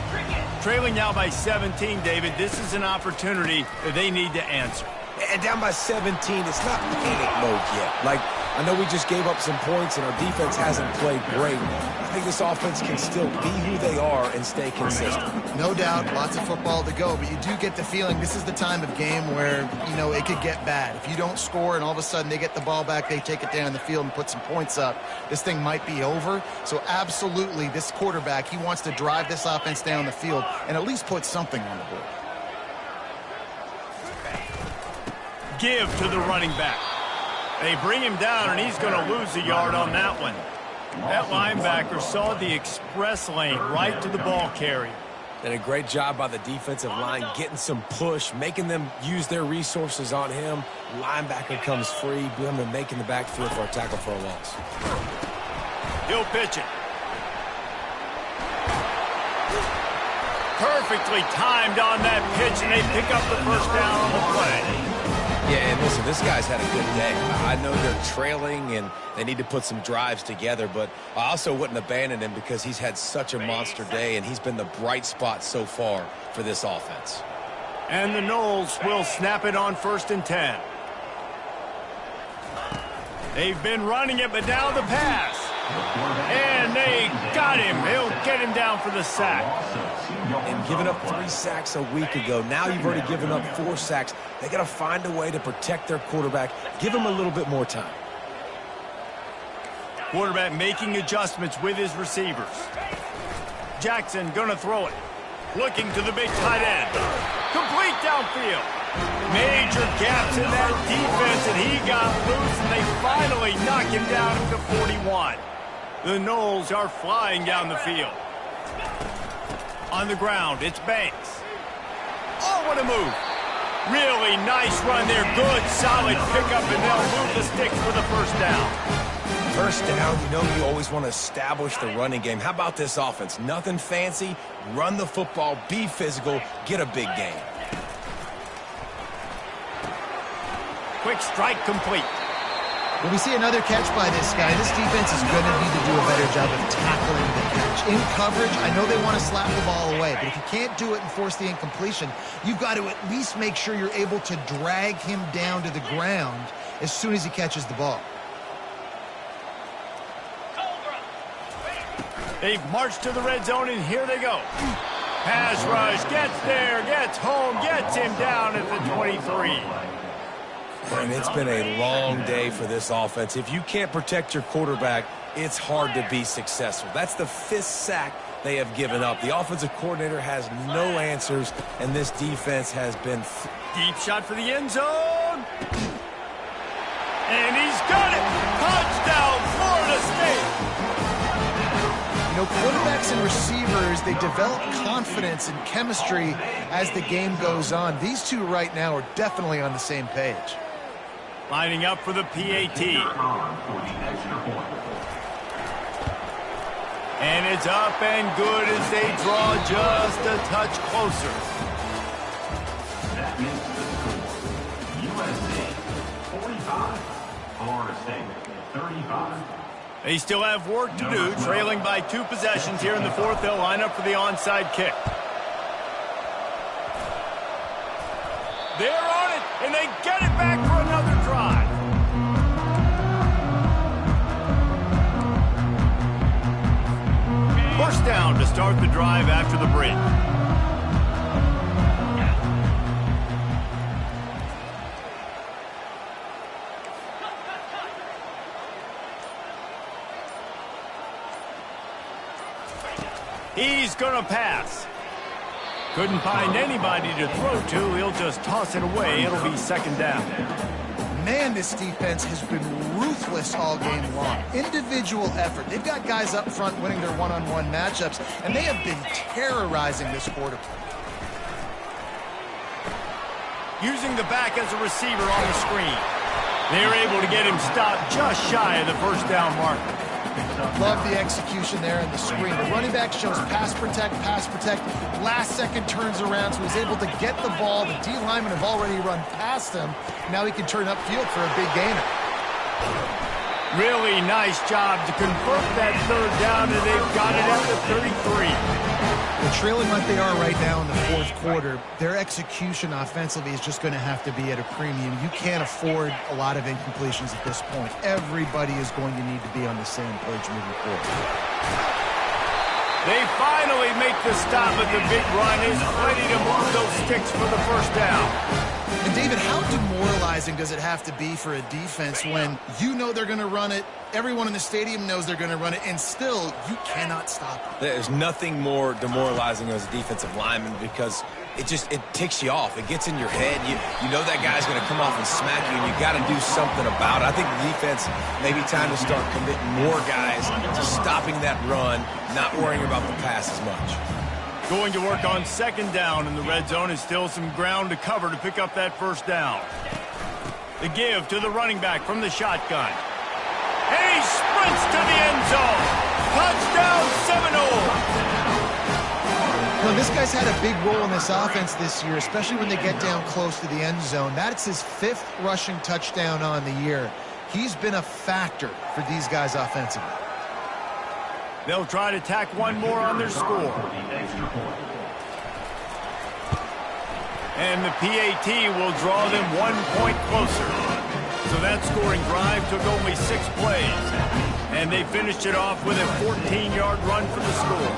Trailing now by 17, David, this is an opportunity that they need to answer. And down by 17, it's not panic mode yet. Like, I know we just gave up some points and our defense hasn't played great. I think this offense can still be who they are and stay consistent. No doubt, lots of football to go, but you do get the feeling this is the time of game where, you know, it could get bad. If you don't score and all of a sudden they get the ball back, they take it down the field and put some points up, this thing might be over. So absolutely, this quarterback, he wants to drive this offense down the field and at least put something on the board. Give to the running back. They bring him down, and he's going to lose a yard on that one. That linebacker saw the express lane right to the ball carrier. And a great job by the defensive line getting some push, making them use their resources on him. Linebacker comes free, him to making the backfield for a tackle for a loss. He'll pitch it. Perfectly timed on that pitch, and they pick up the first down on the play. Yeah, and listen, this guy's had a good day. I know they're trailing and they need to put some drives together, but I also wouldn't abandon him because he's had such a monster day, and he's been the bright spot so far for this offense. And the Noles will snap it on 1st and 10. They've been running it, but now the pass. And they got him. He'll get him down for the sack. And giving up 3 sacks a week ago, now you've already given up 4 sacks. They got to find a way to protect their quarterback. Give him a little bit more time. Quarterback making adjustments with his receivers. Jackson gonna throw it. Looking to the big tight end. Complete downfield. Major gaps in that defense, and he got loose, and they finally knock him down to 41. The Noles are flying down the field. On the ground, it's Banks. Oh, what a move. Really nice run there. Good, solid pickup, and they'll move the sticks for the first down. First down, you know you always want to establish the running game. How about this offense? Nothing fancy. Run the football, be physical, get a big gain. Quick strike complete. When we see another catch by this guy, this defense is going to need to do a better job of tackling the catch. In coverage, I know they want to slap the ball away, but if you can't do it and force the incompletion, you've got to at least make sure you're able to drag him down to the ground as soon as he catches the ball. They've marched to the red zone, and here they go. Pass rush, gets there, gets home, gets him down at the 23. And it's been a long day for this offense. If you can't protect your quarterback, it's hard to be successful. That's the 5th sack they have given up. The offensive coordinator has no answers, and this defense has been... Deep shot for the end zone. And he's got it. Touchdown, Florida State. You know, quarterbacks and receivers, they develop confidence and chemistry as the game goes on. These two right now are definitely on the same page. Lining up for the PAT. And it's up and good as they draw just a touch closer. That makes the score USA 45, Florida State 35. They still have work to do, trailing by 2 possessions here in the 4th. They'll line up for the onside kick. They're on it, and they get it back for another drive. First down to start the drive after the break. He's going to pass. Couldn't find anybody to throw to. He'll just toss it away. It'll be 2nd down. Man, this defense has been ruthless all game long. Individual effort. They've got guys up front winning their one-on-one matchups, and they have been terrorizing this quarterback. Using the back as a receiver on the screen. They're able to get him stopped just shy of the first down marker. Love the execution there in the screen. The running back shows pass protect, last second turns around, so he's able to get the ball. The D linemen have already run past him. Now he can turn upfield for a big gainer. Really nice job to convert that third down, and they've got it at the 33. Well, trailing like they are right now in the fourth quarter, their execution offensively is just going to have to be at a premium. You can't afford a lot of incompletions at this point. Everybody is going to need to be on the same page moving forward. They finally make the stop, but the big run is ready to move those sticks for the first down. And David, how demoralizing does it have to be for a defense when you know they're going to run it, everyone in the stadium knows they're going to run it, and still you cannot stop it? There's nothing more demoralizing as a defensive lineman because it ticks you off. It gets in your head. You know that guy's going to come off and smack you, and you got to do something about it. I think the defense maybe time to start committing more guys to stopping that run, not worrying about the pass as much. Going to work on second down in the red zone is still some ground to cover to pick up that first down. The give to the running back from the shotgun. And he sprints to the end zone. Touchdown Seminole. Well, this guy's had a big role in this offense this year, especially when they get down close to the end zone. That's his 5th rushing touchdown on the year. He's been a factor for these guys offensively. They'll try to tack one more on their score. And the PAT will draw them 1 point closer. So that scoring drive took only 6 plays. And they finished it off with a 14-yard run for the score.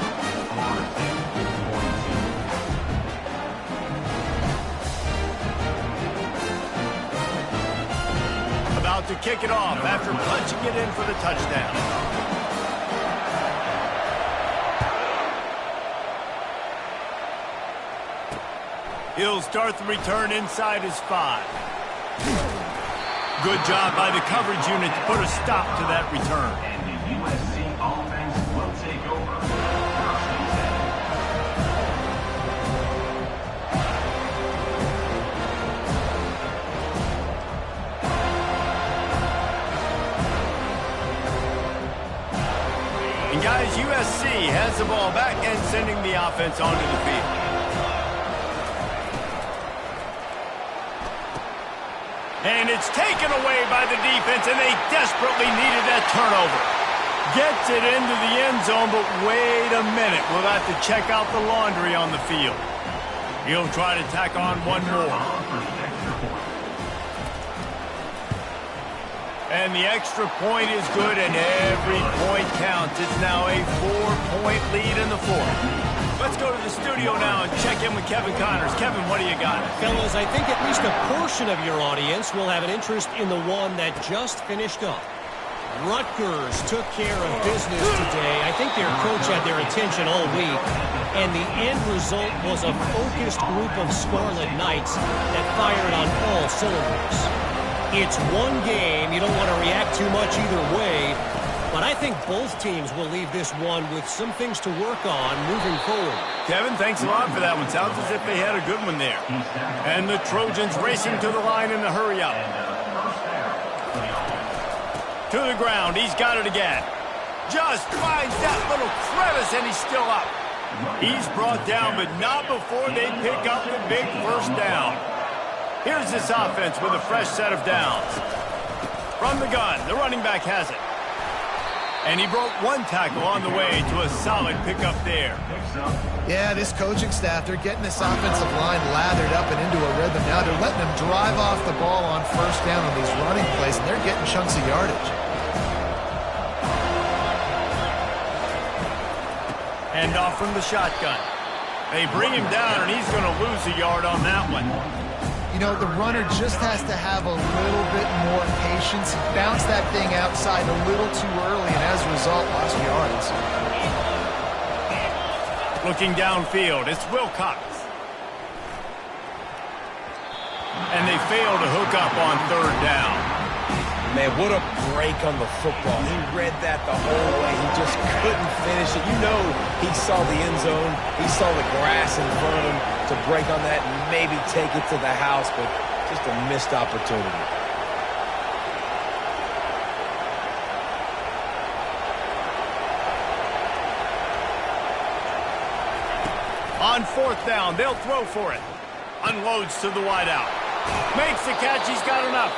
About to kick it off after punching it in for the touchdown. He'll start the return inside his 5. Good job by the coverage unit to put a stop to that return. And the USC offense will take over. First and 10. And guys, USC has the ball back and sending the offense onto the field. And it's taken away by the defense, and they desperately needed that turnover. Gets it into the end zone, but wait a minute. We'll have to check out the laundry on the field. He'll try to tack on one more. And the extra point is good, and every point counts. It's now a 4-point lead in the fourth. Let's go to the studio now and check in with Kevin Connors. Kevin, what do you got? Fellas, I think at least a portion of your audience will have an interest in the one that just finished up. Rutgers took care of business today. I think their coach had their attention all week. And the end result was a focused group of Scarlet Knights that fired on all cylinders. It's one game. You don't want to react too much either way. But I think both teams will leave this one with some things to work on moving forward. Kevin, thanks a lot for that one. Sounds as if they had a good one there. And the Trojans racing to the line in the hurry up. To the ground. He's got it again. Just finds that little crevice, and he's still up. He's brought down, but not before they pick up the big first down. Here's this offense with a fresh set of downs. From the gun, the running back has it. And he broke one tackle on the way to a solid pickup there. Yeah, this coaching staff, they're getting this offensive line lathered up and into a rhythm now. They're letting them drive off the ball on first down on these running plays, and they're getting chunks of yardage. Hand off from the shotgun. They bring him down, and he's going to lose a yard on that one. You know, the runner just has to have a little bit more patience. He bounced that thing outside a little too early, and as a result, lost yards. Looking downfield, it's Wilcox. And they fail to hook up on third down. Man, what a break on the football. He read that the whole way. He just couldn't finish it. You know he saw the end zone. He saw the grass in front of him to break on that and maybe take it to the house, but just a missed opportunity. On fourth down, they'll throw for it. Unloads to the wideout. Makes the catch. He's got enough.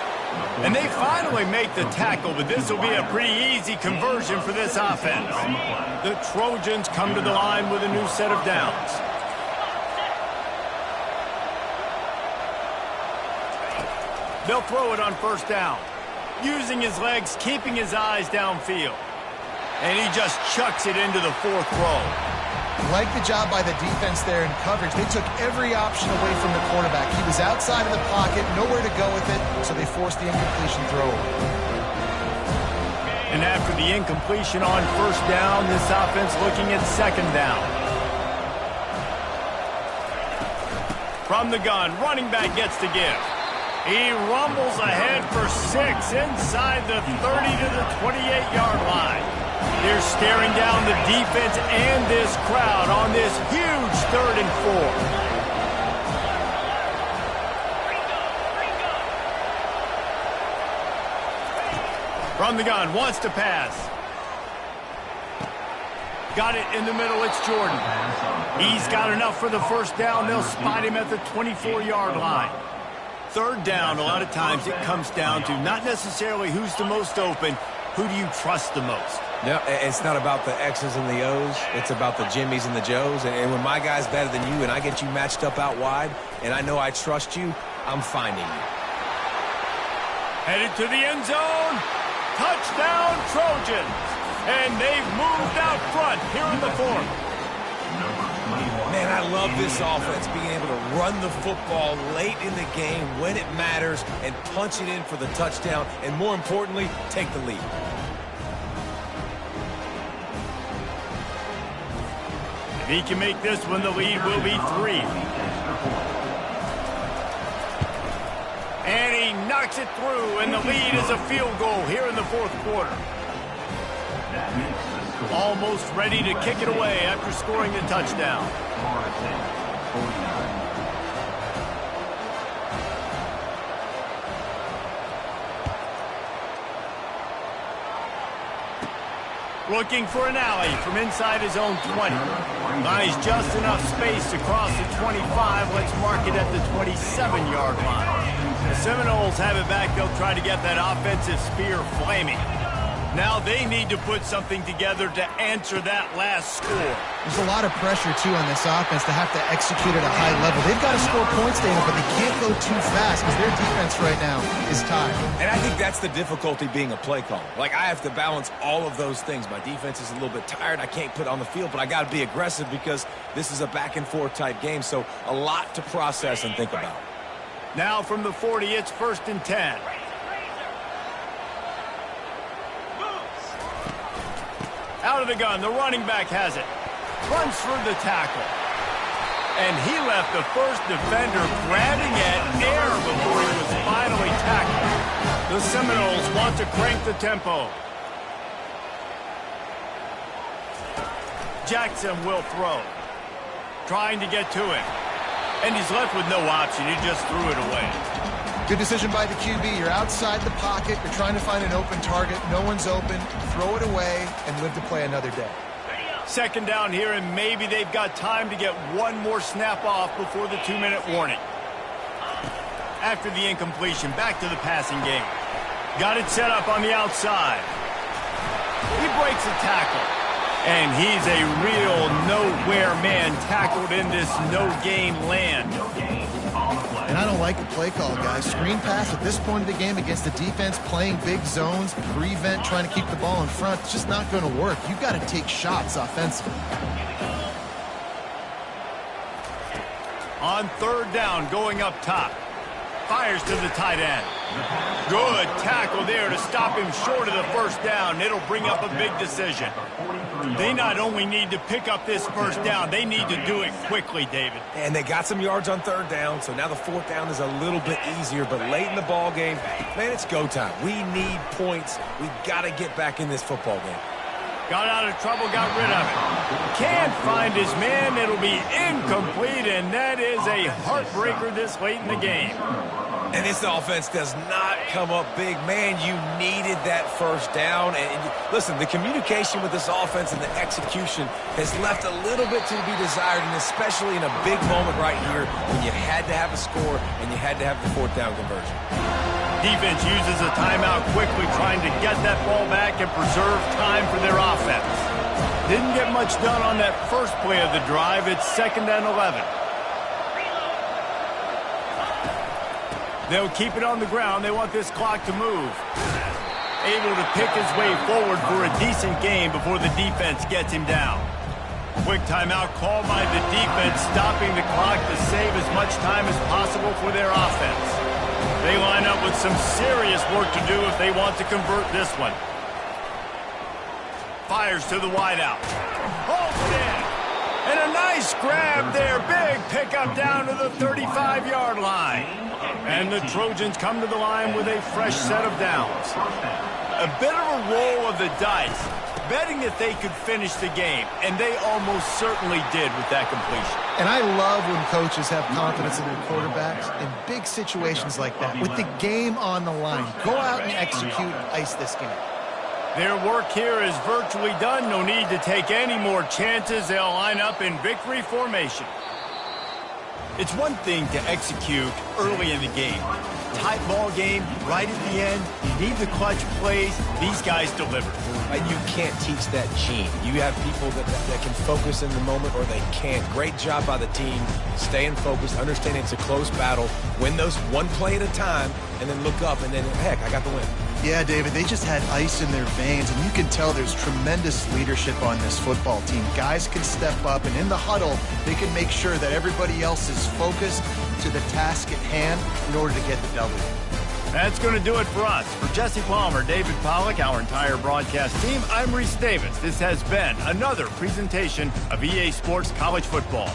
And they finally make the tackle, but this will be a pretty easy conversion for this offense. The Trojans come to the line with a new set of downs. They'll throw it on first down. Using his legs, keeping his eyes downfield. And he just chucks it into the fourth row. Like the job by the defense there in coverage. They took every option away from the quarterback. He was outside of the pocket, nowhere to go with it, so they forced the incompletion throw. And after the incompletion on first down, this offense looking at second down. From the gun, running back gets to give. He rumbles ahead for 6 inside the 30 to the 28-yard line. They're staring down the defense and this crowd on this huge 3rd and 4. From the gun, wants to pass. Got it in the middle, it's Jordan. He's got enough for the first down. They'll spot him at the 24-yard line. 3rd down, a lot of times it comes down to not necessarily who's the most open, who do you trust the most? Yeah, it's not about the X's and the O's. It's about the Jimmies and the Joes. And when my guy's better than you and I get you matched up out wide and I know I trust you, I'm finding you. Headed to the end zone. Touchdown, Trojans. And they've moved out front here in the 4th. Man, I love this offense being able to run the football late in the game when it matters and punch it in for the touchdown and, more importantly, take the lead. If he can make this one, the lead will be 3. And he knocks it through, and the lead is a field goal here in the 4th quarter. Almost ready to kick it away after scoring the touchdown. Looking for an alley from inside his own 20. Buys just enough space to cross the 25. Let's mark it at the 27-yard line. The Seminoles have it back. They'll try to get that offensive spear flaming. Now they need to put something together to answer that last score. There's a lot of pressure, too, on this offense to have to execute at a high level. They've got to score points, Dana, but they can't go too fast because their defense right now is tired. And I think that's the difficulty being a play caller. Like, I have to balance all of those things. My defense is a little bit tired. I can't put on the field, but I got to be aggressive because this is a back-and-forth type game, so a lot to process and think about. Now from the 40, it's 1st and 10. Out of the gun, the running back has it. Runs through the tackle. And he left the first defender grabbing at air before he was finally tackled. The Seminoles want to crank the tempo. Jackson will throw. Trying to get to it. And he's left with no option. He just threw it away. Good decision by the QB. You're outside the pocket. You're trying to find an open target. No one's open. Throw it away and live to play another day. 2nd down here, and maybe they've got time to get one more snap off before the 2-minute warning. After the incompletion, back to the passing game. Got it set up on the outside. He breaks a tackle. And he's a real nowhere man tackled in this no-game land. And I don't like the play call, guys. Screen pass at this point of the game against the defense, playing big zones, prevent, trying to keep the ball in front. It's just not going to work. You've got to take shots offensively. On 3rd down, going up top. Fires to the tight end. Good tackle there to stop him short of the first down. It'll bring up a big decision. They not only need to pick up this first down, they need to do it quickly, David. And they got some yards on 3rd down, so now the 4th down is a little bit easier. But late in the ball game, man, it's go time. We need points. We've got to get back in this football game. Got out of trouble, got rid of it. Can't find his man. It'll be incomplete, and that is a heartbreaker this late in the game. And this offense does not come up big. Man, you needed that first down. And listen, the communication with this offense and the execution has left a little bit to be desired, and especially in a big moment right here when you had to have a score and you had to have the 4th down conversion. Defense uses a timeout quickly, trying to get that ball back and preserve time for their offense. Didn't get much done on that first play of the drive. It's 2nd and 11. They'll keep it on the ground. They want this clock to move. Able to pick his way forward for a decent game before the defense gets him down. Quick timeout called by the defense, stopping the clock to save as much time as possible for their offense. They line up with some serious work to do if they want to convert this one. Fires to the wideout. Holds it in. And a nice grab there. Big pickup down to the 35-yard line. And the Trojans come to the line with a fresh set of downs. A bit of a roll of the dice, betting that they could finish the game, and they almost certainly did with that completion. And I love when coaches have confidence in their quarterbacks in big situations like that. With the game on the line, go out and execute and ice this game. Their work here is virtually done. No need to take any more chances. They'll line up in victory formation. It's one thing to execute early in the game. Tight ball game, right at the end. You need the clutch plays. These guys deliver. And you can't teach that gene. You have people that can focus in the moment or they can't. Great job by the team, staying focused, understanding it's a close battle, win those one play at a time, and then look up and then, heck, I got the win. Yeah, David, they just had ice in their veins, and you can tell there's tremendous leadership on this football team. Guys can step up, and in the huddle, they can make sure that everybody else is focused to the task at hand in order to get the W. That's going to do it for us. For Jesse Palmer, David Pollack, our entire broadcast team, I'm Reese Davis. This has been another presentation of EA Sports College Football.